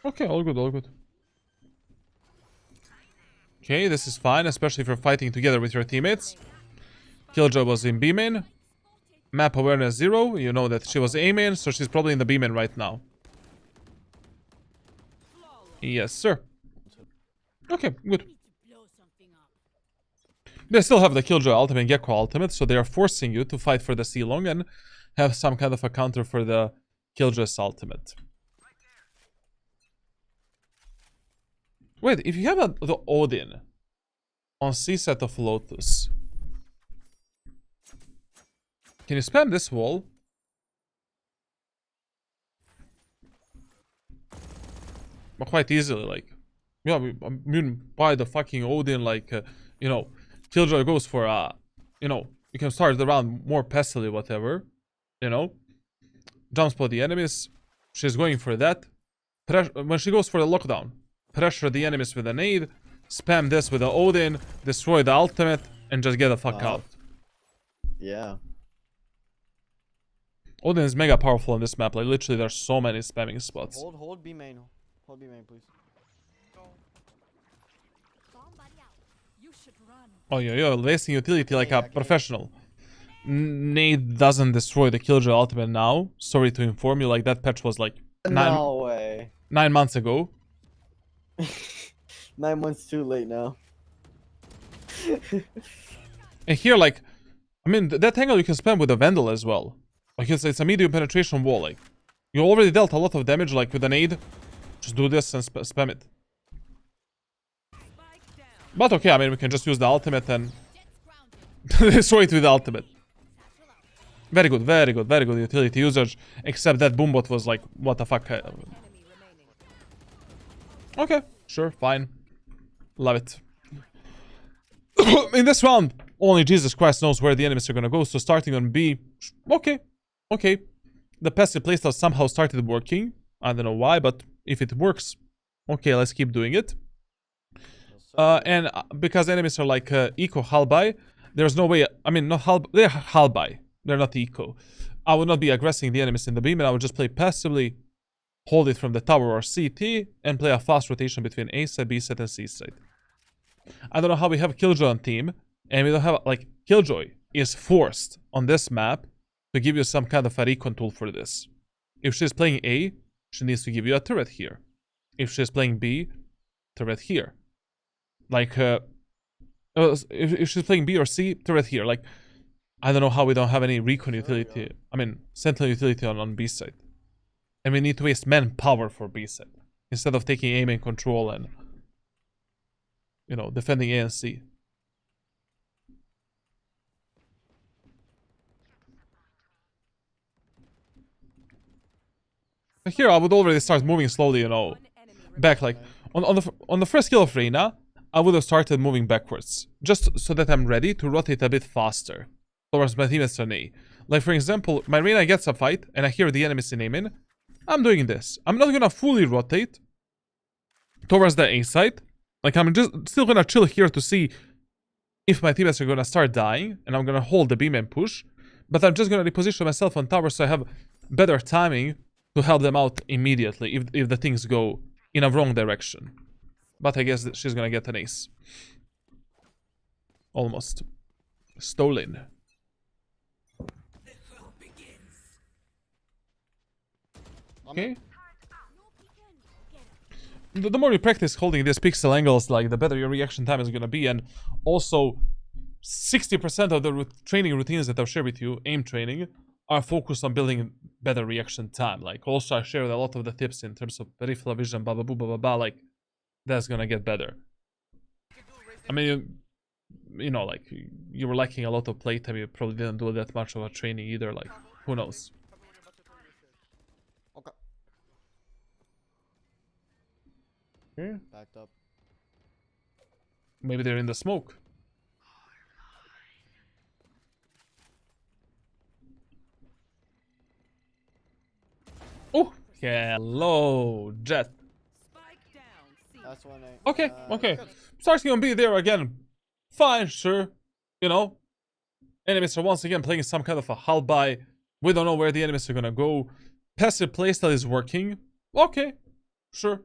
Okay, all good, all good. Okay, this is fine, especially if you're fighting together with your teammates. Killjoy was in B main. Map awareness 0. You know that she was A main, so she's probably in the B main right now. Yes, sir. Okay, good. They still have the Killjoy ultimate and Gecko ultimate, so they are forcing you to fight for the C long and have some kind of a counter for the Killjoy's ultimate. Wait, if you have the Odin on C set of Lotus, can you spam this wall? But quite easily, like, yeah, I mean, buy the fucking Odin, like, you know, Killjoy goes for, you know, you can start the round more passively, whatever, you know, jump spot the enemies, she's going for that. When she goes for the lockdown, pressure the enemies with a nade, spam this with the Odin, destroy the ultimate, and just get the fuck out. Yeah. Odin is mega powerful on this map, like, literally, there's so many spamming spots. Hold B main. Hold B main, please. You should run. Oh, yeah, you're wasting utility like a professional. Nade doesn't destroy the Killjoy ultimate now. Sorry to inform you, like that patch was like No way. 9 months ago. 9 months too late now. And here, like, I mean, that angle you can spam with a Vandal as well. Like, it's a medium penetration wall. Like, you already dealt a lot of damage, like, with a nade. Just do this and spam it. But okay, I mean, we can just use the ultimate and destroy it with the ultimate. Very good, very good, very good utility usage. Except that Boombot was like, what the fuck. Enemy remaining. Okay, sure, fine. Love it. In this round, only Jesus Christ knows where the enemies are gonna go. So starting on B, okay, okay. The passive playstyle somehow started working. I don't know why, but if it works, okay, let's keep doing it. And because enemies are like eco halby, there's no way. I mean, not halby, they're halby. They're not eco. I would not be aggressing the enemies in the beam, and I would just play passively, hold it from the tower or CT, and play a fast rotation between A side, B side, and C side. I don't know how we have Killjoy on team, and we don't have, like, Killjoy is forced on this map to give you some kind of a recon tool for this. If she's playing A, she needs to give you a turret here. If she's playing B, turret here. Like, if she's playing B or C, turret here. Like, I don't know how we don't have any recon utility. I mean, sentinel utility on B side. And we need to waste manpower for B side. Instead of taking aim and control and, you know, defending A and C. Here I would already start moving slowly, you know, back. Like on the first kill of Reyna, I would have started moving backwards, just so that I'm ready to rotate a bit faster towards my teammates on A. Like for example, my Reyna gets a fight and I hear the enemies in aiming. I'm doing this. I'm not gonna fully rotate towards the A side. Like I'm just still gonna chill here to see if my teammates are gonna start dying, and I'm gonna hold the beam and push. But I'm just gonna reposition myself on tower so I have better timing to help them out immediately if the things go in a wrong direction. But I guess that she's gonna get an ace. Almost. Stolen. Okay. The more you practice holding these pixel angles, like, the better your reaction time is gonna be. And also, 60% of the training routines that I've shared with you, aim training, are focused on building better reaction time. Like, also I shared a lot of the tips in terms of peripheral vision, blah blah blah blah blah. Like, that's gonna get better. I mean, you know, like, you were lacking a lot of playtime. You probably didn't do that much of a training either. Like, who knows? Okay. Okay. Backed up. Maybe they're in the smoke. Oh, hello, Jet. Spike down. C. That's when I. Okay, okay. Stark's gonna be there again. Fine, sure. You know, enemies are once again playing some kind of a hull buy. We don't know where the enemies are gonna go. Passive playstyle is working. Okay, sure.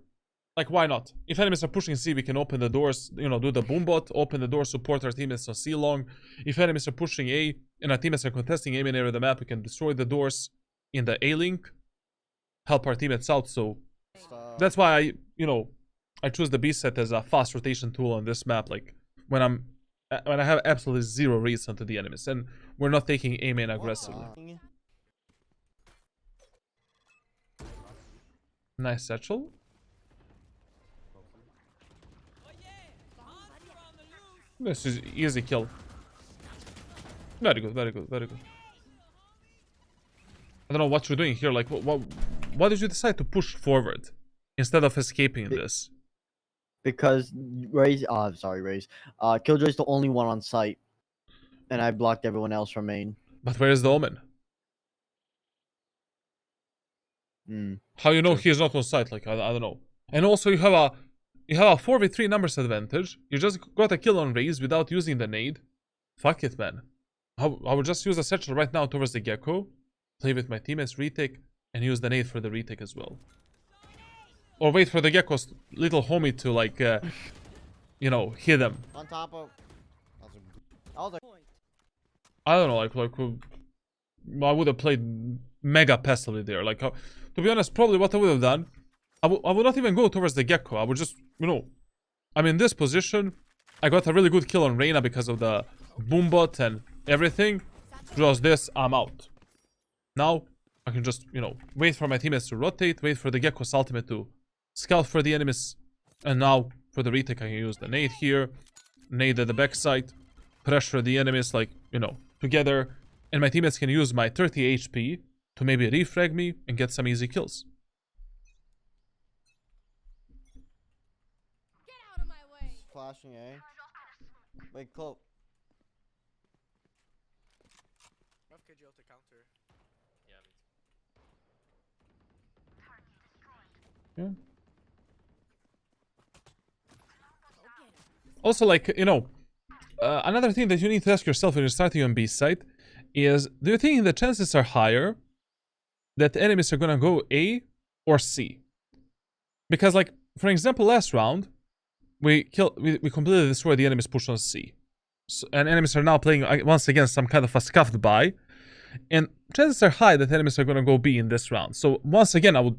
Like, why not? If enemies are pushing C, we can open the doors, you know, do the boombot, open the door, support our teammates on C long. If enemies are pushing A and our teammates are contesting A main area of the map, we can destroy the doors in the A link, help our teammates out. So that's why I choose the B set as a fast rotation tool on this map. Like, when I have absolutely zero reason to the enemies, and we're not taking A main aggressively. Nice satchel. This is easy kill. Very good, very good, very good. I don't know what you're doing here. Like, why did you decide to push forward instead of escaping this? Because Raze, sorry, Raze. Killjoy's the only one on site, and I blocked everyone else from main. But where is the Omen? Hmm. How you know he's not on site? Like, I don't know. And also you have a 4v3 numbers advantage. You just got a kill on Raze without using the nade. Fuck it, man. I would just use a satchel right now towards the gecko, play with my teammates, retake, and use the nade for the retake as well. Or wait for the gecko's little homie to, like, you know, hit them. On top of. That was a. I don't know, I would have played mega passively there. Like, to be honest, probably what I would have done, I would not even go towards the gecko. I would just, I'm in this position. I got a really good kill on Reyna because of the boombot and everything. Just this, I'm out. Now, I can just, wait for my teammates to rotate, wait for the gecko's ultimate to scout for the enemies. And now, for the retake, I can use the nade here, nade at the backside, pressure the enemies, like, together. And my teammates can use my 30 HP to maybe refrag me and get some easy kills. Get out of my way. Flashing, eh? Wait, cloak. KGL to counter. Yeah. Also, like, another thing that you need to ask yourself when you're starting on B side is, do you think the chances are higher that the enemies are gonna go A or C? Because, like, for example, last round, we completely destroyed the enemies push on C. So, and enemies are now playing, once again, some kind of a scuffed buy. And chances are high that enemies are gonna go B in this round. So, once again, I would,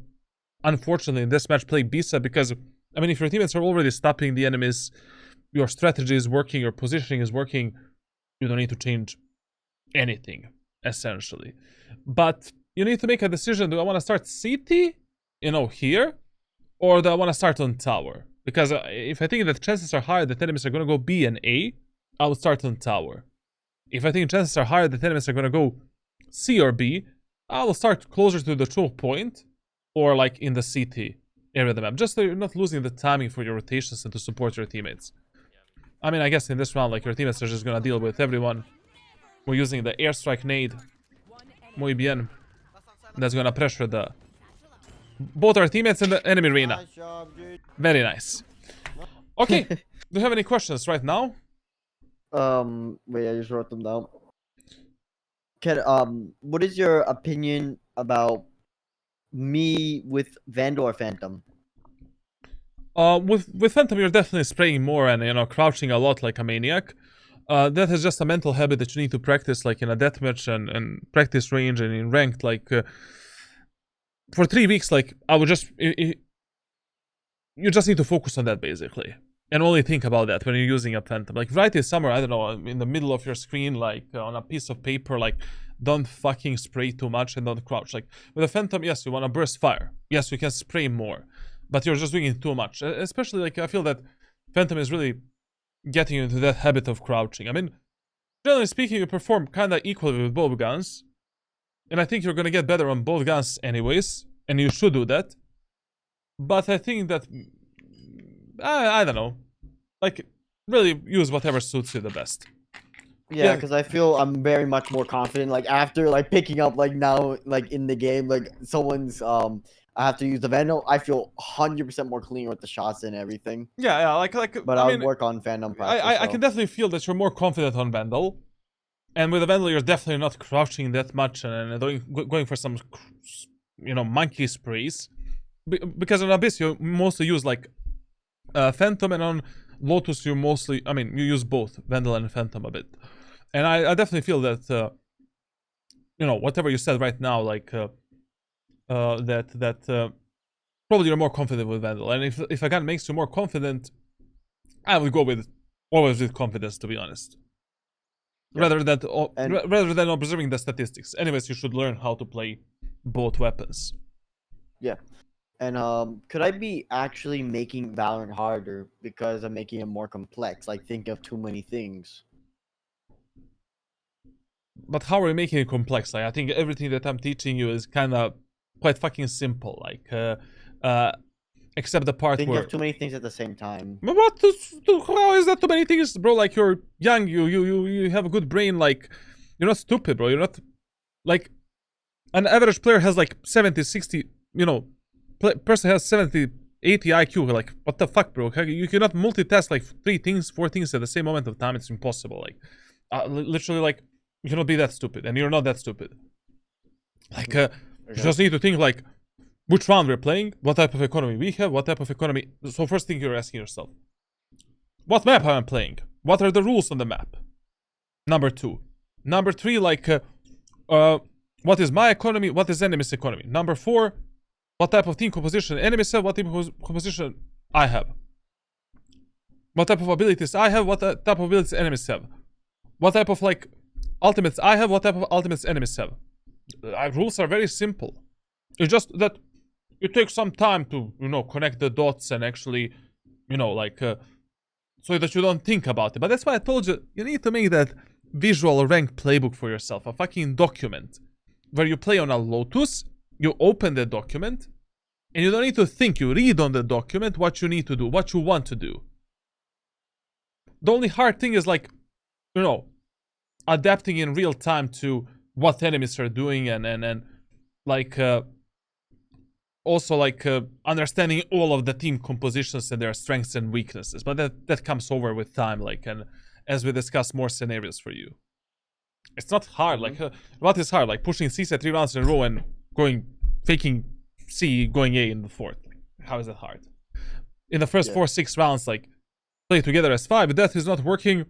unfortunately, in this match, play B side because, I mean, if your teammates are already stopping the enemies, your strategy is working, your positioning is working, you don't need to change anything, essentially. But you need to make a decision, do I want to start CT, here, or do I want to start on tower? Because if I think that chances are higher that enemies are going to go B and A, I would start on tower. If I think chances are higher that enemies are going to go C or B, I will start closer to the choke point, or like in the CT area of the map, just so you're not losing the timing for your rotations and to support your teammates. I mean, I guess in this round, like, your teammates are just gonna deal with everyone. We're using the airstrike nade. Muy bien. That's gonna pressure both our teammates and the enemy arena. Nice job, dude. Very nice. Okay, do you have any questions right now? Wait, I just wrote them down. What is your opinion about me with Vandal or Phantom? With Phantom, you're definitely spraying more and, crouching a lot like a maniac. That is just a mental habit that you need to practice, like in a deathmatch and practice range and in ranked, like, for 3 weeks, like, I would just, you just need to focus on that, basically. And only think about that when you're using a Phantom. Like, write it somewhere, I don't know, in the middle of your screen, like, on a piece of paper, like, don't fucking spray too much and don't crouch. Like, with a Phantom, yes, you want to burst fire. Yes, you can spray more. But you're just doing it too much. Especially, like, I feel that Phantom is really getting you into that habit of crouching. I mean, generally speaking, you perform kind of equally with both guns. And I think you're going to get better on both guns anyways. And you should do that. But I think that, I don't know. Like, really use whatever suits you the best. Yeah, because I feel I'm very much more confident. Like, after, like, picking up, like, now, like, in the game, like, someone's, I have to use the Vandal, I feel 100% more clean with the shots and everything. Yeah, like. But I'll work on Phantom practice. I can definitely feel that you're more confident on Vandal. And with the Vandal, you're definitely not crouching that much and going for some, monkey sprays. Because on Abyss, you mostly use, like, Phantom, and on Lotus, you you use both Vandal and Phantom a bit. And I definitely feel that, whatever you said right now, like, probably you're more confident with Vandal. And if a gun makes you more confident, I would go always with confidence, to be honest. Yeah. Rather than observing the statistics. Anyways, you should learn how to play both weapons. Yeah. And could I be actually making Valorant harder because I'm making it more complex? Like, think of too many things. But how are you making it complex? Like, I think everything that I'm teaching you is kind of quite fucking simple. Like, except the part think where... of too many things at the same time. But how is that too many things, bro? Like, you're young, you have a good brain. Like, you're not stupid, bro. You're not... Like, an average player has like 70, 60, person has 70, 80 IQ. Like, what the fuck, bro? You cannot multitask like 3 things, 4 things at the same moment of time. It's impossible. Like, literally, like, you cannot be that stupid, and you're not that stupid. Like, you just need to think, like, which round we're playing, what type of economy we have, what type of economy... So first thing you're asking yourself, what map am I playing? What are the rules on the map? Number 2, Number 3, like, what is my economy? What is enemy's economy? Number 4, what type of team composition enemies have? What type of composition I have? What type of abilities I have? What type of abilities enemies have? What type of, like, ultimates I have? What type of ultimates enemies have? Rules are very simple. It's just that it takes some time to, you know, connect the dots and actually, you know, like, so that you don't think about it. But that's why I told you, you need to make that visual rank playbook for yourself. A fucking document. Where you play on a Lotus, you open the document, and you don't need to think. You read on the document what you need to do, what you want to do. The only hard thing is, like, you know, adapting in real time to what enemies are doing and like, also, like, understanding all of the team compositions and their strengths and weaknesses. But that comes over with time, like, and as we discuss more scenarios for you. It's not hard, like, what is hard? Like, pushing C set 3 rounds in a row and faking C, going A in the 4th. How is that hard? In the first 4-6 rounds, like, play together as 5. If that is not working,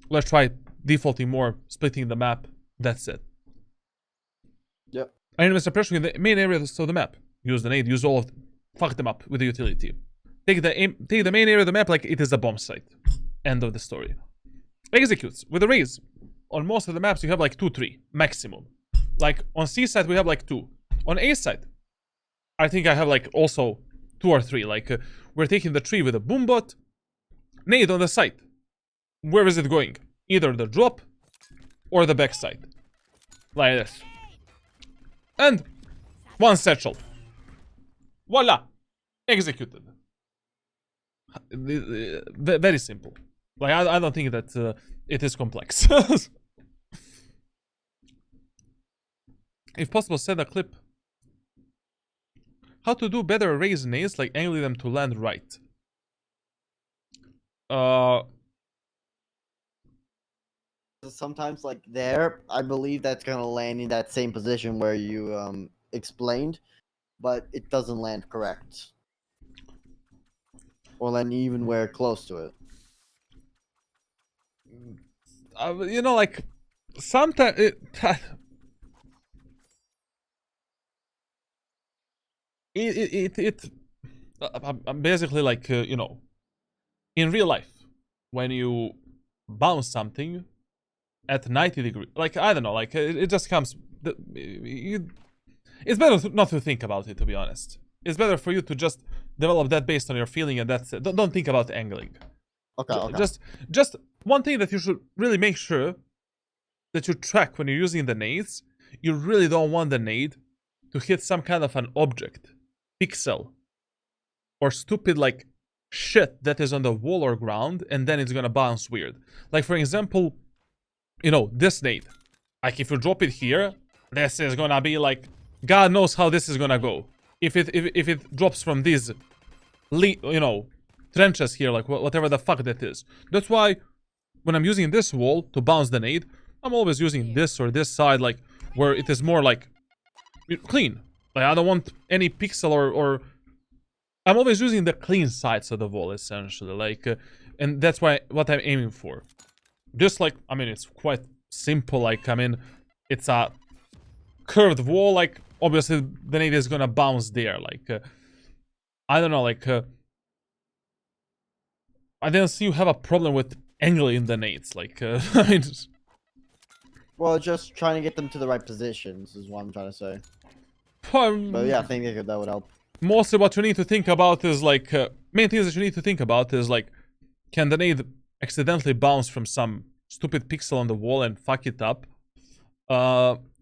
let's try defaulting more, splitting the map. That's it. Yep. Enemies are pressuring the main areas of the map. Use the nade, use all of them. Fuck them up with the utility. Take the main area of the map like it is a bomb site. End of the story. Executes with the Raze. On most of the maps you have like 2-3 maximum. Like on C side we have like 2. On A side I think I have like also 2 or 3. Like we're taking the tree with a boom bot. Nade on the site. Where is it going? Either the drop or the backside. Like this. And one satchel. Voila! Executed. Very simple. Like, I don't think that it is complex. If possible, send a clip. How to do better Raze nades, like angling them to land right. Sometimes, like there, I believe that's gonna land in that same position where you explained, but it doesn't land correct. Or land even where close to it. You know, like sometimes basically, like, you know, in real life, when you bounce something at 90 degrees, like, I don't know, like, it just comes, it's better not to think about it, to be honest. It's better for you to just develop that based on your feeling, and that's it. Don't think about angling. Okay. Just one thing that you should really make sure that you track when you're using the nades, you really don't want the nade to hit some kind of an object, pixel, or stupid, like, shit that is on the wall or ground, and then it's gonna bounce weird. Like, for example, you know, this nade. Like, if you drop it here, this is gonna be like, God knows how this is gonna go. If it drops from these, you know, trenches here, like whatever the fuck that is. That's why when I'm using this wall to bounce the nade, I'm always using this or this side, like where it is more like clean. Like, I don't want any pixel or I'm always using the clean sides of the wall, essentially. Like, and that's what I'm aiming for. Just like, I mean, it's quite simple. Like, I mean, it's a curved wall. Like, obviously, the nade is gonna bounce there. Like, I don't know. Like, I didn't see you have a problem with angling the nades. Like, I mean, Well, just trying to get them to the right positions is what I'm trying to say. But yeah, I think that would help. Mostly what you need to think about is, like, main things that you need to think about is, like, can the nade accidentally bounce from some stupid pixel on the wall and fuck it up?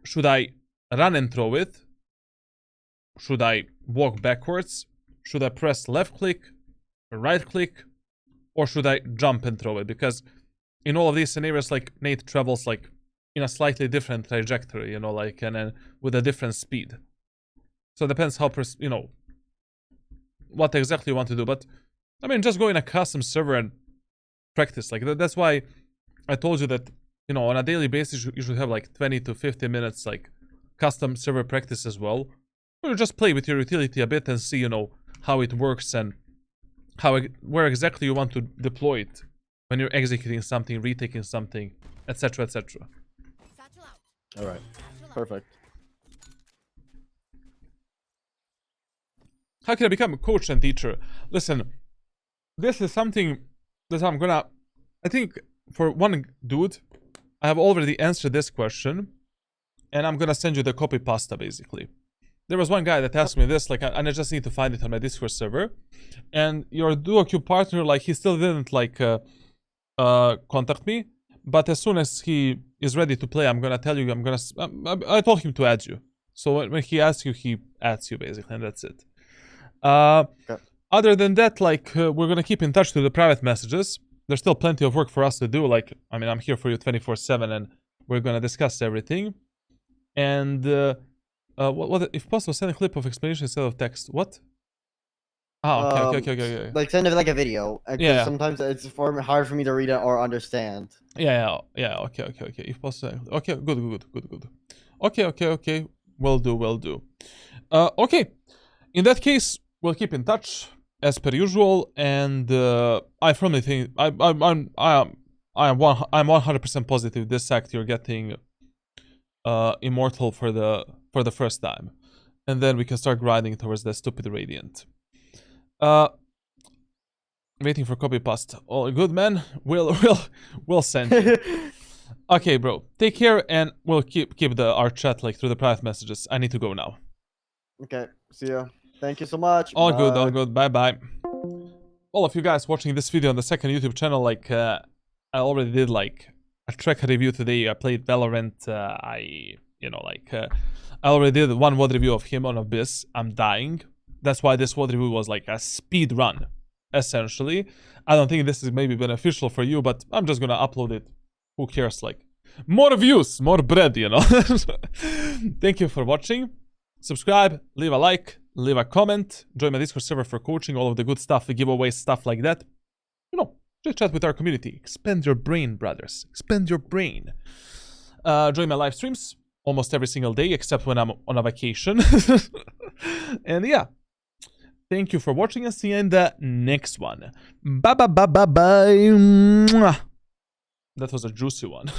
Should I run and throw it? Should I walk backwards? Should I press left click, right click, or should I jump and throw it? Because in all of these scenarios, like, nade travels, like, in a slightly different trajectory, you know, like, and then with a different speed. So it depends how, you know, what exactly you want to do. But, I mean, just go in a custom server and practice. Like, that's why I told you that, you know, on a daily basis, you should have, like, 20 to 50 minutes, like, custom server practice as well. Or you just play with your utility a bit and see, you know, how it works and where exactly you want to deploy it when you're executing something, retaking something, etc., etc. All right. Perfect. How can I become a coach and teacher? Listen, this is something that I think for one dude, I have already answered this question, and I'm gonna send you the copy pasta basically. There was one guy that asked me this, like, and I just need to find it on my Discord server. And your duo queue partner, like, he still didn't like contact me, but as soon as he is ready to play, I'm gonna tell you. I told him to add you. So when he asks you, he adds you basically, and that's it. Okay. Other than that, like, we're gonna keep in touch through the private messages. There's still plenty of work for us to do. Like, I mean, I'm here for you 24/7, and we're gonna discuss everything. And what if possible, send a clip of explanation instead of text? What? Oh, okay. Like send it like a video. 'Cause Yeah. Sometimes it's hard for me to read it or understand. Yeah. Okay. If possible. Okay, good. Okay. Will do. Okay. In that case, we'll keep in touch as per usual, and I firmly think I'm 100% positive this act you're getting immortal for the first time, and then we can start grinding towards that stupid radiant. Waiting for copy pasta. All good, man. We'll send you. Okay, bro. Take care, and we'll keep our chat like through the private messages. I need to go now. Okay. See ya. Thank you so much. All Bye. good. Bye. All of you guys watching this video on the second YouTube channel, like, I already did like a tracker review today. I played Valorant. I already did one VOD review of him on Abyss. I'm dying. That's why this VOD review was like a speed run, essentially. I don't think this is maybe beneficial for you, but I'm just gonna upload it. Who cares? Like, more views, more bread, you know. Thank you for watching. Subscribe, leave a like, leave a comment, join my Discord server for coaching, all of the good stuff, the giveaways, stuff like that. You know, just chat with our community. Expand your brain, brothers. Expand your brain. Join my live streams almost every single day, except when I'm on a vacation. And yeah, thank you for watching, and see you in the next one. Bye. That was a juicy one.